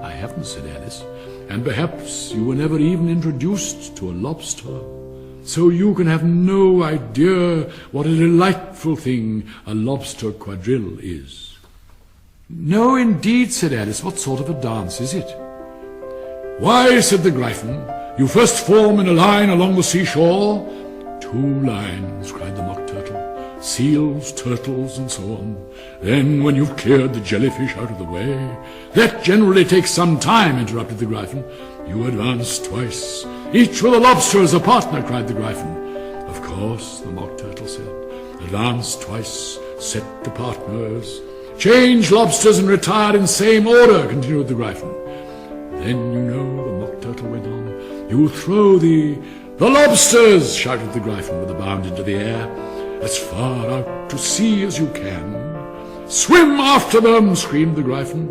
"I haven't," said Alice, "and perhaps you were never even introduced to a lobster, so you can have no idea what a delightful thing a lobster quadrille is." "No, indeed," said Alice. "What sort of a dance is it?" "Why," said the Gryphon, "you first form in a line along the seashore." "Two lines," cried the Mock Turtle. "Seals, turtles, and so on. Then, when you've cleared the jellyfish out of the way—" "That generally takes some time," interrupted the Gryphon. "You advance twice, each with a lobster as a partner," cried the Gryphon. "Of course," the Mock Turtle said. "Advance twice, set to partners. Change lobsters and retire in same order," continued the Gryphon. "Then, you know," the Mock Turtle went on, "you throw the lobsters," shouted the Gryphon with a bound into the air, "as far out to sea as you can." "Swim after them," screamed the Gryphon.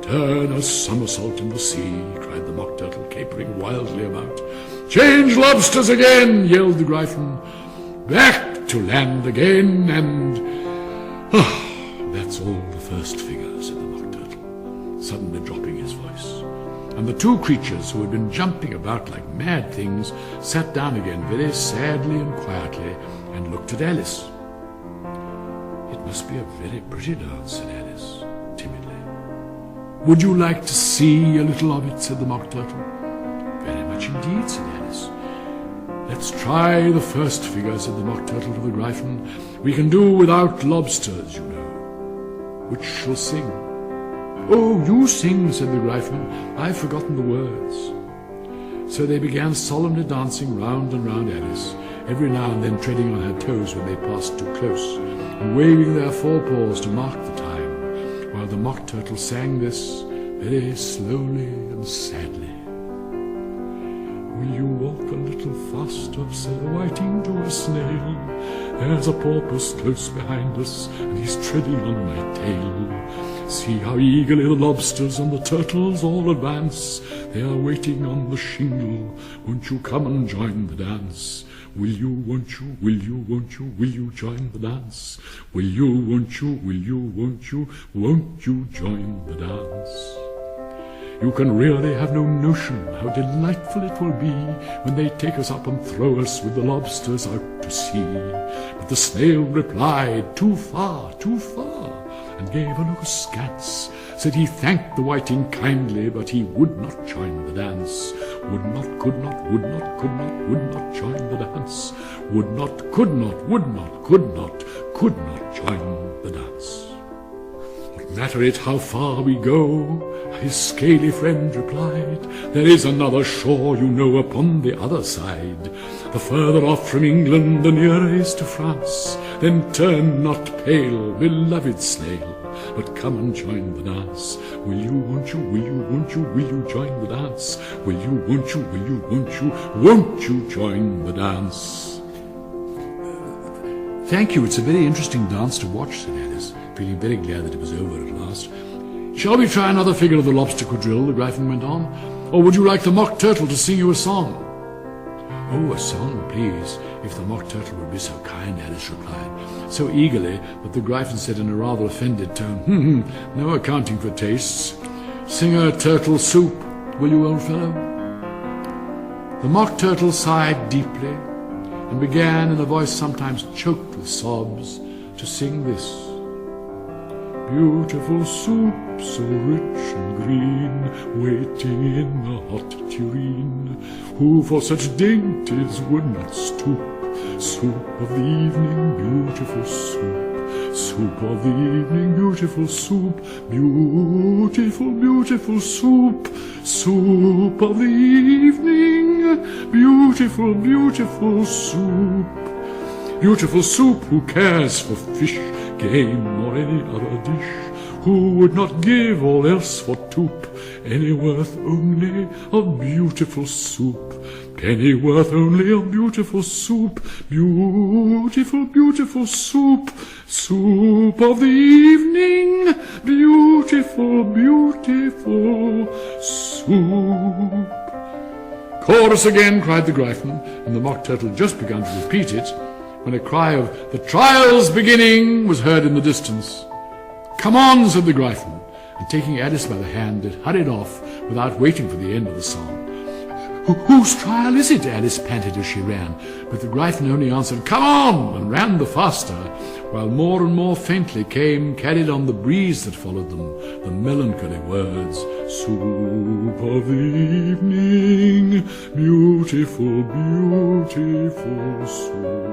"Turn a somersault in the sea," cried the Mock Turtle, capering wildly about. "Change lobsters again," yelled the Gryphon. "Back to land again, and—" "That's all the first figure," said the Mock Turtle, suddenly dropping his voice. And the two creatures, who had been jumping about like mad things, sat down again very sadly and quietly and looked at Alice. "It must be a very pretty dance," said Alice, timidly. "Would you like to see a little of it?" said the Mock Turtle. "Very much indeed," said Alice. "Let's try the first figure," said the Mock Turtle to the Gryphon. "We can do without lobsters, you know. Which shall sing?" "Oh, you sing," said the Gryphon. "I've forgotten the words." So they began solemnly dancing round and round Alice, every now and then treading on her toes when they passed too close, and waving their forepaws to mark the time, while the Mock Turtle sang this very slowly and sadly. "Will you walk a little faster?" said a whiting to a snail. "There's a porpoise close behind us, and he's treading on my tail. See how eagerly the lobsters and the turtles all advance. They are waiting on the shingle. Won't you come and join the dance? Will you, won't you, will you, won't you, will you join the dance? Will you, won't you, will you, won't you join the dance?" You can really have no notion how delightful it will be when they take us up and throw us with the lobsters out to sea. But the snail replied, "Too far, too far," and gave a look askance. Said he thanked the whiting kindly, but he would not join the dance. Would not, could not, would not, could not, would not join the dance. Would not, could not, would not, could not join the dance. "What matter it how far we go?" his scaly friend replied. "There is another shore, you know, upon the other side. The further off from England, the nearer is to France. Then turn not pale, beloved snail, but come and join the dance. Will you, won't you, will you, won't you, will you join the dance? Will you, won't you, will you, won't you join the dance?" "Thank you, it's a very interesting dance to watch," said Alice, feeling very glad that it was over at last. "Shall we try another figure of the lobster quadrille?" the Gryphon went on. "Or would you like the Mock Turtle to sing you a song?" "Oh, a song, please, if the Mock Turtle would be so kind," Alice replied, so eagerly that the Gryphon said in a rather offended tone, "No accounting for tastes. Sing a turtle soup, will you, old fellow?" The Mock Turtle sighed deeply and began, in a voice sometimes choked with sobs, to sing this. "Beautiful soup, so rich and green, waiting in a hot tureen. Who for such dainties would not stoop? Soup of the evening, beautiful soup. Soup of the evening, beautiful soup. Beautiful, beautiful soup. Soup of the evening, beautiful, beautiful soup. Beautiful soup, who cares for fish, game or any other dish, who would not give all else for toup, any worth only of beautiful soup, pennyworth only of beautiful soup, beautiful, beautiful soup, soup of the evening, beautiful, beautiful soup. Chorus again, cried the Gryphon, and the Mock Turtle just begun to repeat it, when a cry of "The trial's beginning" was heard in the distance. "Come on," said the Gryphon, and taking Alice by the hand, it hurried off without waiting for the end of the song. "Whose trial is it?" Alice panted as she ran, but the Gryphon only answered, "Come on," and ran the faster, while more and more faintly came, carried on the breeze that followed them, the melancholy words, "Soup of the evening, beautiful, beautiful soup."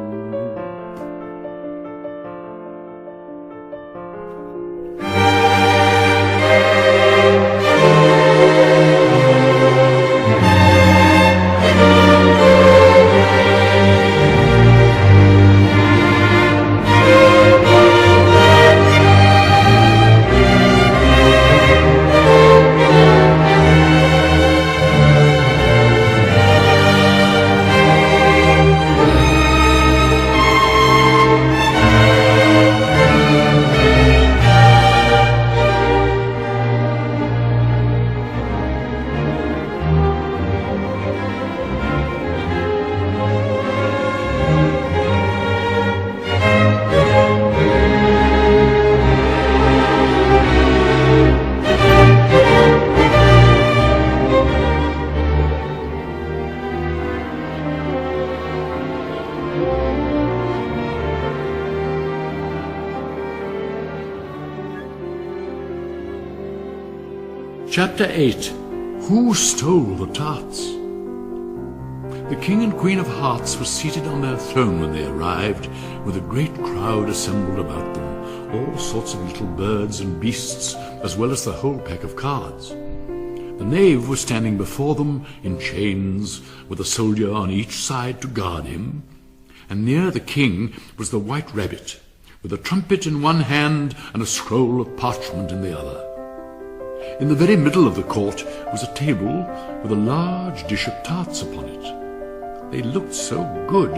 Chapter 8. Who Stole the Tarts? The King and Queen of Hearts were seated on their throne when they arrived, with a great crowd assembled about them, all sorts of little birds and beasts, as well as the whole pack of cards. The knave was standing before them in chains, with a soldier on each side to guard him, and near the king was the white rabbit, with a trumpet in one hand and a scroll of parchment in the other. In the very middle of the court was a table with a large dish of tarts upon it. They looked so good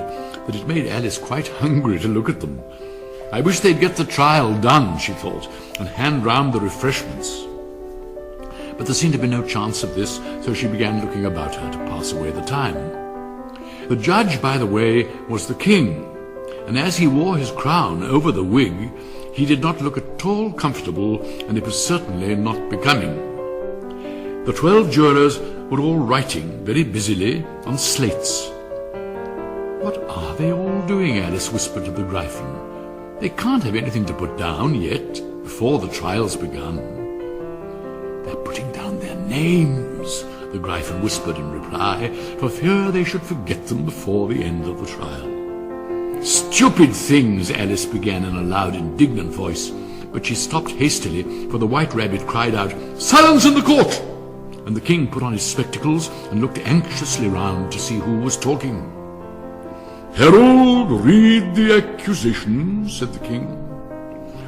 that it made Alice quite hungry to look at them. I wish they'd get the trial done, she thought, and hand round the refreshments. But there seemed to be no chance of this, so she began looking about her to pass away the time. The judge, by the way, was the king, and as he wore his crown over the wig, he did not look at all comfortable, and it was certainly not becoming. The 12 jurors were all writing very busily on slates. "What are they all doing?" Alice whispered to the Gryphon. "They can't have anything to put down yet, before the trial's begun." "They're putting down their names," the Gryphon whispered in reply, for fear they should forget them before the end of the trial. "Stupid things," Alice began in a loud, indignant voice, but she stopped hastily, for the white rabbit cried out, "Silence in the court!" And the king put on his spectacles and looked anxiously round to see who was talking. "Herald, read the accusation," said the king.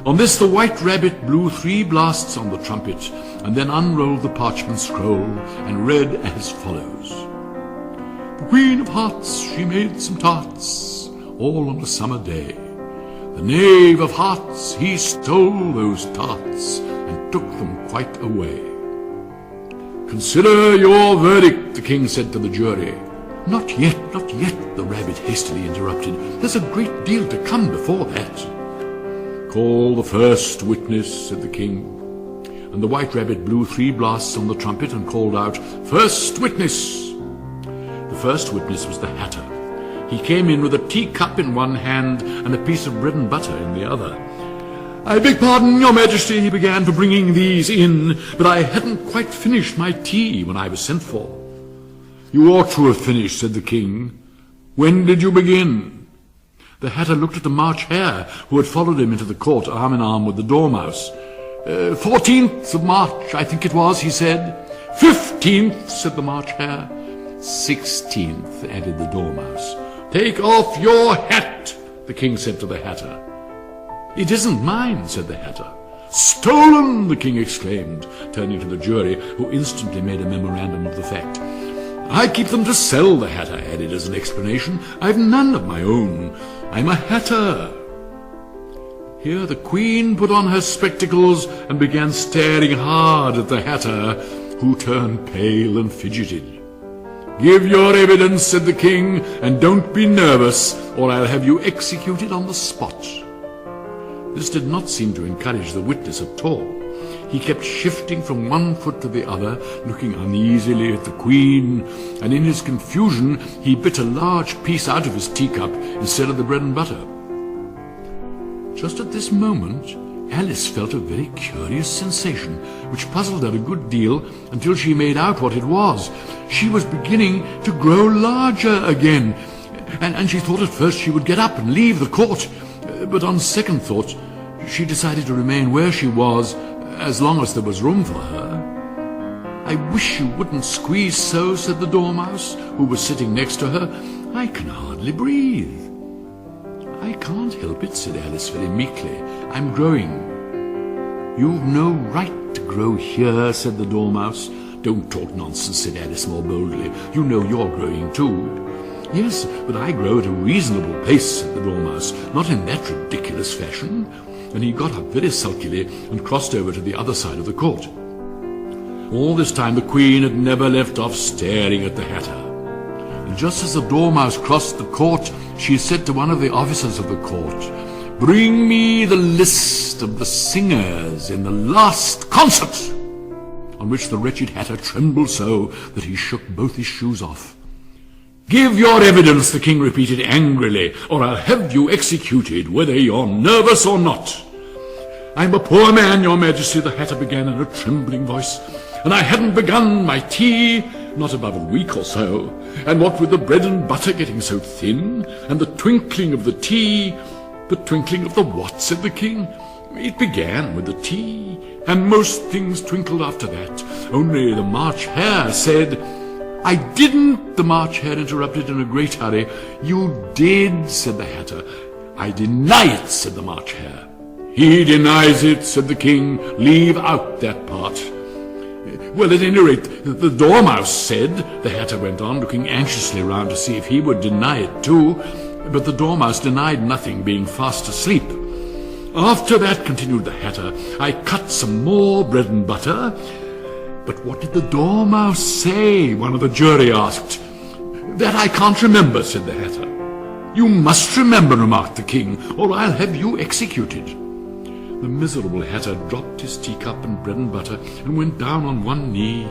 On this the white rabbit blew 3 blasts on the trumpet, and then unrolled the parchment scroll and read as follows. "The Queen of Hearts, she made some tarts, all on a summer day. The knave of hearts, he stole those tarts, and took them quite away." "Consider your verdict," the king said to the jury. Not yet," the rabbit hastily interrupted. "There's a great deal to come before that." "Call the first witness," said the king. And the white rabbit blew 3 blasts on the trumpet and called out, "First witness!" The first witness was the Hatter. He came in with a teacup in one hand and a piece of bread and butter in the other. "I beg pardon, your majesty," he began, "for bringing these in, but I hadn't quite finished my tea when I was sent for." "You ought to have finished," said the king. "When did you begin?" The Hatter looked at the March Hare, who had followed him into the court arm in arm with the Dormouse. 14th of March, I think it was," he said. 15th, said the March Hare. 16th, added the Dormouse. "Take off your hat," the king said to the Hatter. "It isn't mine," said the Hatter. "Stolen!" the king exclaimed, turning to the jury, who instantly made a memorandum of the fact. "I keep them to sell," the Hatter added as an explanation. "I've none of my own. I'm a Hatter." Here the Queen put on her spectacles and began staring hard at the Hatter, who turned pale and fidgeted. "Give your evidence," said the king, "and don't be nervous, or I'll have you executed on the spot." This did not seem to encourage the witness at all. He kept shifting from one foot to the other, looking uneasily at the Queen, and in his confusion he bit a large piece out of his teacup instead of the bread and butter. Just at this moment, Alice felt a very curious sensation, which puzzled her a good deal until she made out what it was. She was beginning to grow larger again, and she thought at first she would get up and leave the court, but on second thought she decided to remain where she was as long as there was room for her. "I wish you wouldn't squeeze so," said the Dormouse, who was sitting next to her. "I can hardly breathe." "I can't help it," said Alice very meekly. "I'm growing." "You've no right to grow here," said the Dormouse. "Don't talk nonsense," said Alice more boldly. "You know you're growing too." "Yes, but I grow at a reasonable pace," said the Dormouse, "not in that ridiculous fashion." And he got up very sulkily and crossed over to the other side of the court. All this time the Queen had never left off staring at the Hatter. And just as the Dormouse crossed the court, she said to one of the officers of the court, "Bring me the list of the singers in the last concert," on which the wretched Hatter trembled so that he shook both his shoes off. "Give your evidence," the king repeated angrily, "or I'll have you executed, whether you're nervous or not." "I'm a poor man, your majesty," the Hatter began in a trembling voice, "and I hadn't begun my tea, not above a week or so, and what with the bread and butter getting so thin, and the twinkling of the tea—" "The twinkling of the what?" said the king. "It began with the tea, and most things twinkled after that, only the March Hare said—" "I didn't," the March Hare interrupted in a great hurry. "You did," said the Hatter. "I deny it," said the March Hare. "He denies it," said the king. "Leave out that part." "Well, at any rate, the Dormouse said," the Hatter went on, looking anxiously round to see if he would deny it too, but the Dormouse denied nothing, being fast asleep. "After that," continued the Hatter, "I cut some more bread and butter." "But what did the Dormouse say?" one of the jury asked. "That I can't remember," said the Hatter. "You must remember," remarked the king, "or I'll have you executed." The miserable Hatter dropped his teacup and bread and butter and went down on one knee.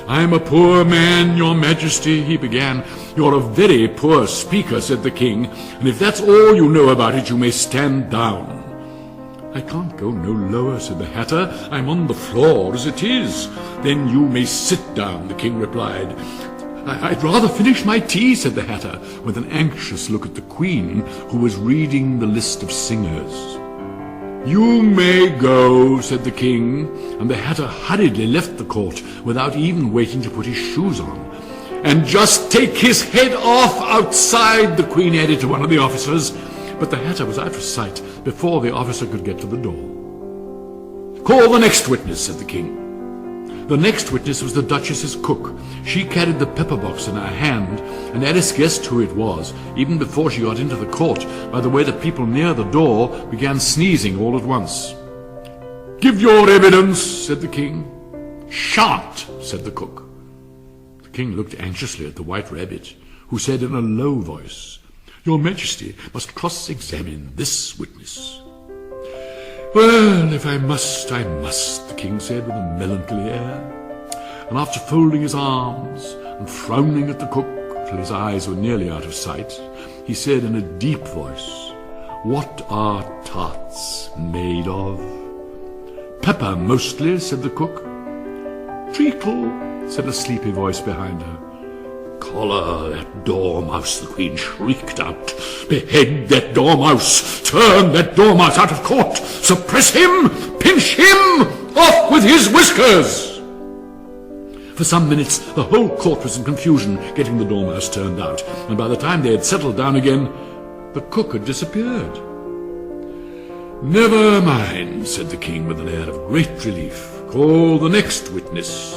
"I'm a poor man, your majesty," he began. "You're a very poor speaker," said the king, "and if that's all you know about it, you may stand down." "I can't go no lower," said the Hatter. "I'm on the floor as it is." "Then you may sit down," the king replied. I'd rather finish my tea," said the Hatter, with an anxious look at the Queen, who was reading the list of singers. "You may go," said the king, and the Hatter hurriedly left the court without even waiting to put his shoes on. "And just take his head off outside," the Queen added to one of the officers. But the Hatter was out of sight before the officer could get to the door. "Call the next witness," said the king. The next witness was the Duchess's cook. She carried the pepper box in her hand, and Alice guessed who it was, even before she got into the court, by the way the people near the door began sneezing all at once. "Give your evidence," said the king. "Shan't," said the cook. The king looked anxiously at the White Rabbit, who said in a low voice, "Your Majesty must cross-examine this witness." "Well, if I must, I must," the king said with a melancholy air. And after folding his arms and frowning at the cook till his eyes were nearly out of sight, he said in a deep voice, "What are tarts made of?" "Pepper, mostly," said the cook. "Treacle," said a sleepy voice behind her. "Collar that dormouse," the Queen shrieked out. "Behead that dormouse! Turn that dormouse out of court! Suppress him! Pinch him! Off with his whiskers!" For some minutes the whole court was in confusion, getting the dormouse turned out, and by the time they had settled down again, the cook had disappeared. "Never mind," said the king with an air of great relief. "Call the next witness."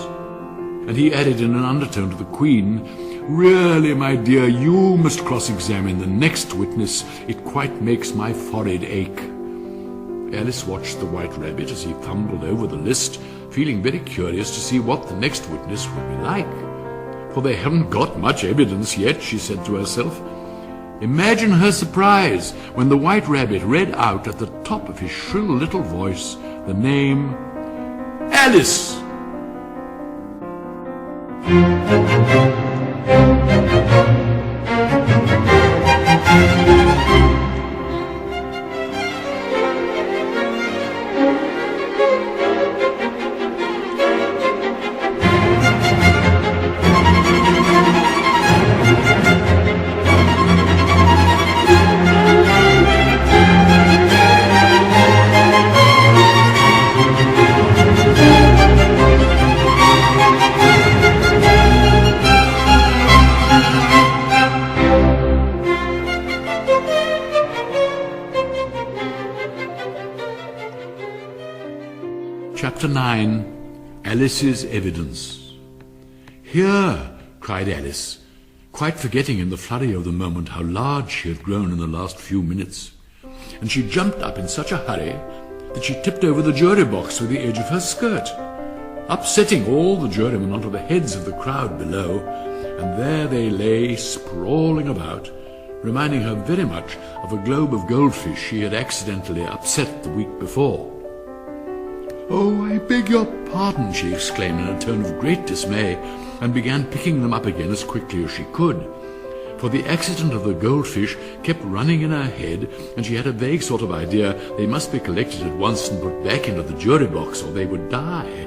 And he added in an undertone to the queen, "Really, my dear, you must cross-examine the next witness. It quite makes my forehead ache." Alice watched the White Rabbit as he fumbled over the list, feeling very curious to see what the next witness would be like. "For they haven't got much evidence yet," she said to herself. Imagine her surprise when the White Rabbit read out at the top of his shrill little voice the name Alice. Chapter 9. Alice's Evidence. "Here!" cried Alice, quite forgetting in the flurry of the moment how large she had grown in the last few minutes. And she jumped up in such a hurry that she tipped over the jury box with the edge of her skirt, upsetting all the jurymen onto the heads of the crowd below, and there they lay sprawling about, reminding her very much of a globe of goldfish she had accidentally upset the week before. "Oh, I beg your pardon," she exclaimed in a tone of great dismay, and began picking them up again as quickly as she could. For the accident of the goldfish kept running in her head, and she had a vague sort of idea they must be collected at once and put back into the jury box, or they would die.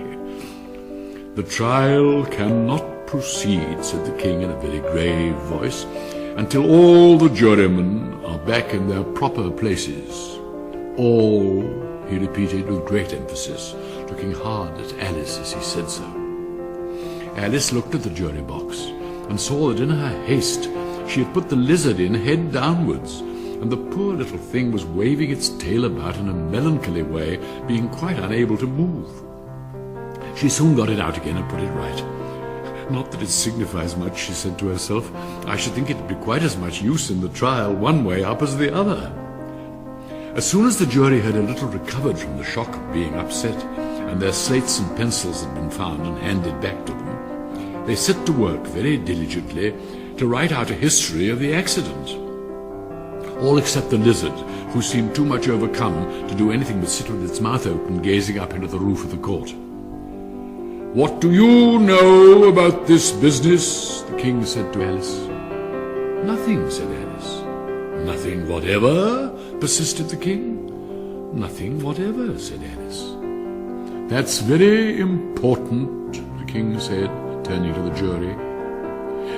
"The trial cannot proceed," said the king in a very grave voice, "until all the jurymen are back in their proper places. All," he repeated with great emphasis, looking hard at Alice as he said so. Alice looked at the jury box and saw that in her haste she had put the lizard in head downwards, and the poor little thing was waving its tail about in a melancholy way, being quite unable to move. She soon got it out again and put it right. "Not that it signifies much," she said to herself. "I should think it would be quite as much use in the trial one way up as the other." As soon as the jury had a little recovered from the shock of being upset, and their slates and pencils had been found and handed back to them, they set to work very diligently to write out a history of the accident. All except the lizard, who seemed too much overcome to do anything but sit with its mouth open, gazing up into the roof of the court. "What do you know about this business?" the king said to Alice. "Nothing," said Alice. "Nothing whatever?" persisted the king. "Nothing whatever," said Alice. "That's very important," the king said, turning to the jury.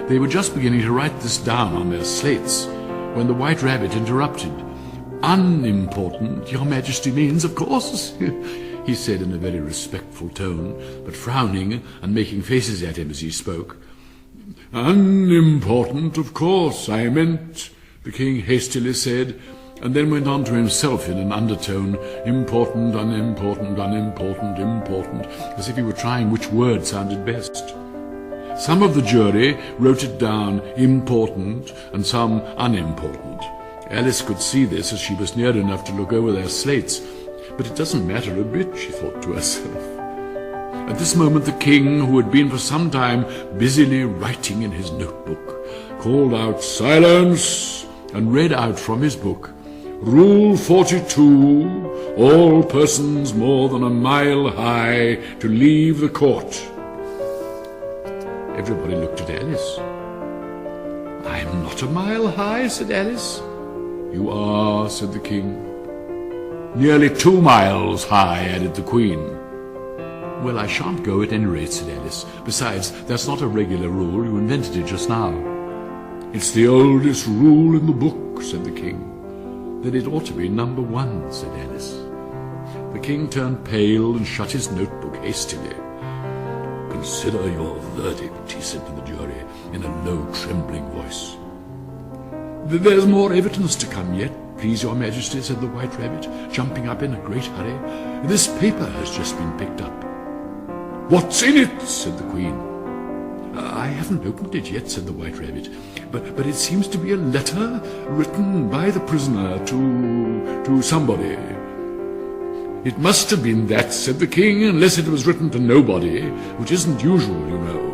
They were just beginning to write this down on their slates when the White Rabbit interrupted. "Unimportant, your majesty means, of course," he said in a very respectful tone, but frowning and making faces at him as he spoke. "Unimportant, of course, I meant," the king hastily said, and then went on to himself in an undertone, "Important, unimportant, unimportant, important," as if he were trying which word sounded best. Some of the jury wrote it down important and some unimportant. Alice could see this as she was near enough to look over their slates, but it doesn't matter a bit, she thought to herself. At this moment the king, who had been for some time busily writing in his notebook, called out "Silence!" and read out from his book, "Rule 42, all persons more than a mile high to leave the court." Everybody looked at Alice. "I'm not a mile high," said Alice. "You are," said the king. "Nearly 2 miles high," added the queen. "Well, I shan't go at any rate," said Alice. "Besides, that's not a regular rule. You invented it just now." "It's the oldest rule in the book," said the king. "Then it ought to be number 1, said Alice. The king turned pale and shut his notebook hastily. "Consider your verdict," he said to the jury in a low, trembling voice. "There's more evidence to come yet," "Please, your Majesty," said the White Rabbit, jumping up in a great hurry, "this paper has just been picked up." "What's in it?" said the Queen. "I haven't opened it yet," said the White Rabbit, but it seems to be a letter written by the prisoner to somebody." "It must have been that," said the King, "unless it was written to nobody, which isn't usual, you know."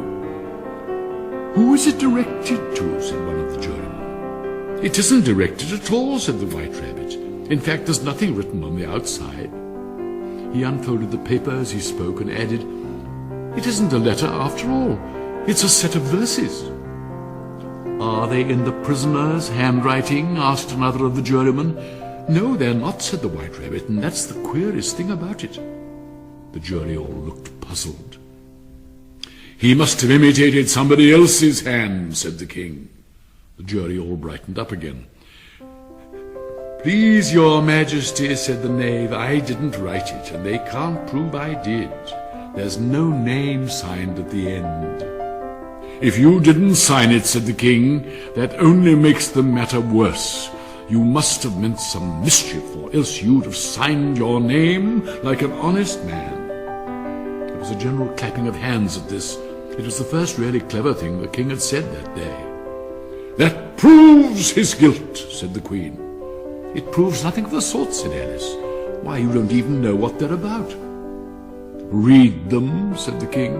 "Who is it directed to?" said one of the jurymen. "It isn't directed at all," said the White Rabbit. "In fact, there's nothing written on the outside." He unfolded the paper as he spoke and added, "It isn't a letter after all. It's a set of verses." "Are they in the prisoner's handwriting?" asked another of the jurymen. "No, they're not," said the White Rabbit, "and that's the queerest thing about it." The jury all looked puzzled. "He must have imitated somebody else's hand," said the King. The jury all brightened up again. "Please, your Majesty," said the knave, "I didn't write it, and they can't prove I did. There's no name signed at the end." "If you didn't sign it," said the King, "that only makes the matter worse. You must have meant some mischief, or else you'd have signed your name like an honest man." There was a general clapping of hands at this. It was the first really clever thing the King had said that day. "That proves his guilt," said the Queen. "It proves nothing of the sort," said Alice. "Why, you don't even know what they're about." "Read them," said the King.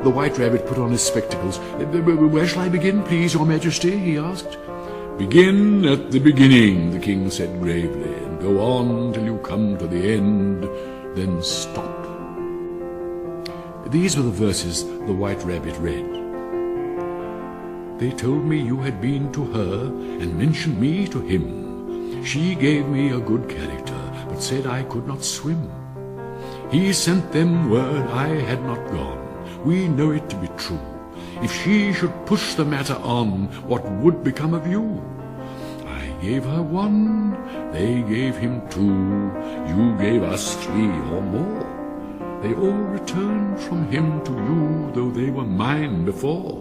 The White Rabbit put on his spectacles. "Where shall I begin, please, your Majesty?" he asked. "Begin at the beginning," the King said gravely, "and go on till you come to the end, then stop." These were the verses the White Rabbit read. "They told me you had been to her and mentioned me to him. She gave me a good character, but said I could not swim. He sent them word I had not gone. We know it to be true. If she should push the matter on, what would become of you? I gave her one, they gave him two, you gave us three or more. They all returned from him to you, though they were mine before.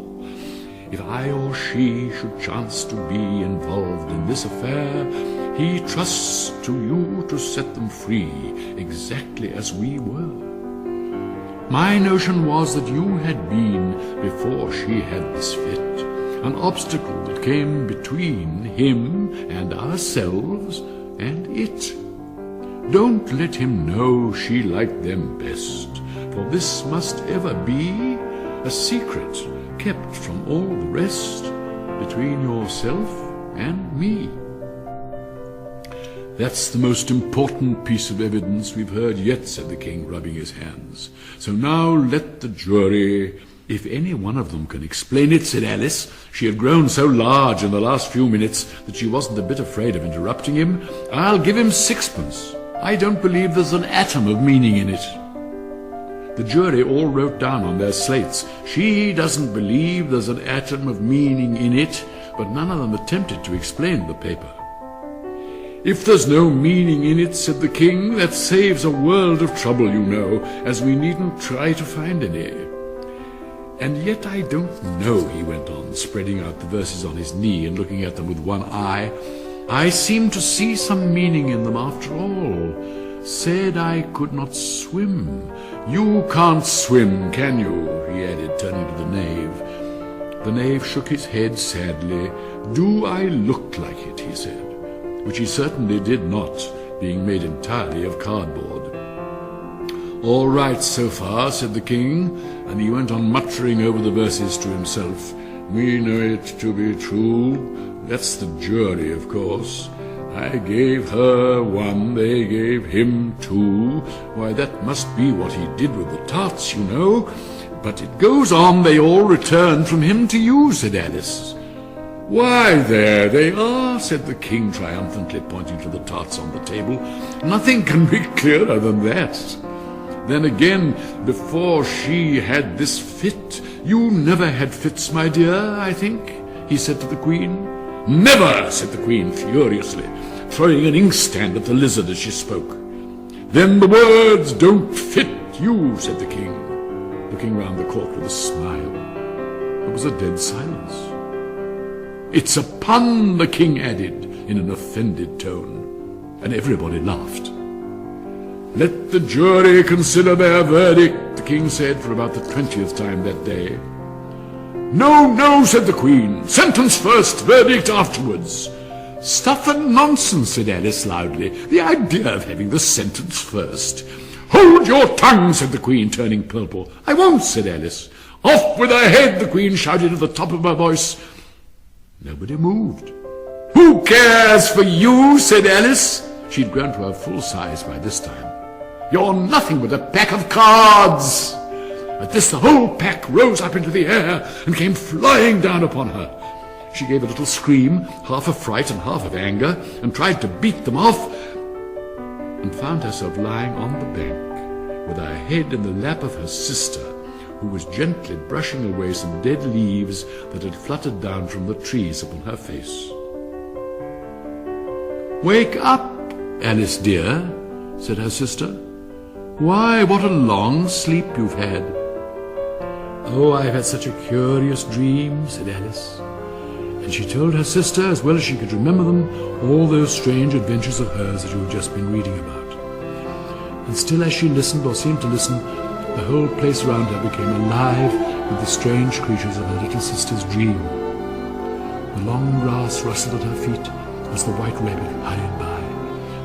If I or she should chance to be involved in this affair, he trusts to you to set them free, exactly as we were. My notion was that you had been, before she had this fit, an obstacle that came between him and ourselves and it. Don't let him know she liked them best, for this must ever be a secret kept from all the rest, between yourself and me. That's the most important piece of evidence we've heard yet," said the King, rubbing his hands. "So now let the jury—" "If any one of them can explain it," said Alice. She had grown so large in the last few minutes that she wasn't a bit afraid of interrupting him. "I'll give him 6pence. I don't believe there's an atom of meaning in it." The jury all wrote down on their slates, "She doesn't believe there's an atom of meaning in it," but none of them attempted to explain the paper. "If there's no meaning in it," said the King, "that saves a world of trouble, you know, as we needn't try to find any. And yet I don't know," he went on, spreading out the verses on his knee and looking at them with one eye, "I seem to see some meaning in them after all. Said I could not swim. You can't swim, can you?" he added, turning to the knave. The knave shook his head sadly. "Do I look like it?" he said, which he certainly did not, being made entirely of cardboard. "All right so far," said the King, and he went on muttering over the verses to himself. "We know it to be true." That's the jury, of course. "I gave her one, they gave him two." Why, that must be what he did with the tarts, you know. "But it goes on, they all returned from him to you," said Alice. "Why, there they are," said the King triumphantly, pointing to the tarts on the table. "Nothing can be clearer than that. Then again, before she had this fit—" "You never had fits, my dear, I think," he said to the Queen. "Never!" said the Queen furiously, throwing an inkstand at the lizard as she spoke. "Then the words don't fit you," said the King, looking round the court with a smile. There was a dead silence. "It's a pun," the King added, in an offended tone, and everybody laughed. "Let the jury consider their verdict," the king said for about the 20th time that day. "No, no," said the queen. "Sentence first, verdict afterwards." "Stuff and nonsense," said Alice loudly. "The idea of having the sentence first." "Hold your tongue," said the queen, turning purple. "I won't," said Alice. "Off with her head," the queen shouted at the top of her voice. Nobody moved. "Who cares for you?" said Alice. She'd grown to her full size by this time. "You're nothing but a pack of cards." At this the whole pack rose up into the air and came flying down upon her. She gave a little scream, half of fright and half of anger, and tried to beat them off, and found herself lying on the bank with her head in the lap of her sister, who was gently brushing away some dead leaves that had fluttered down from the trees upon her face. "Wake up, Alice dear," said her sister. "Why, what a long sleep you've had." "Oh, I've had such a curious dream," said Alice. And she told her sister, as well as she could remember them, all those strange adventures of hers that you have just been reading about. And still as she listened, or seemed to listen, the whole place around her became alive with the strange creatures of her little sister's dream. The long grass rustled at her feet as the white rabbit hurried by.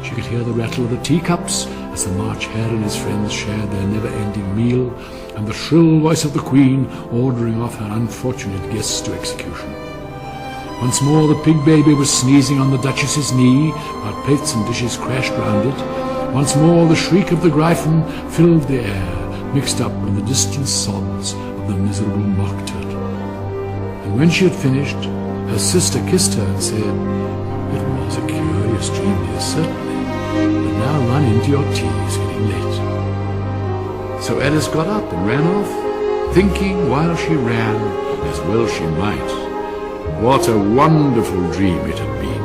She could hear the rattle of the teacups as the March Hare and his friends shared their never-ending meal, and the shrill voice of the queen ordering off her unfortunate guests to execution. Once more the pig baby was sneezing on the Duchess's knee, while plates and dishes crashed round it. Once more the shriek of the Gryphon filled the air, mixed up with the distant sobs of the miserable mock turtle. And when she had finished, her sister kissed her and said, "It was a curious dream, dear, certainly, but now run into your tea, it's getting late." So Alice got up and ran off, thinking while she ran, as well she might, what a wonderful dream it had been.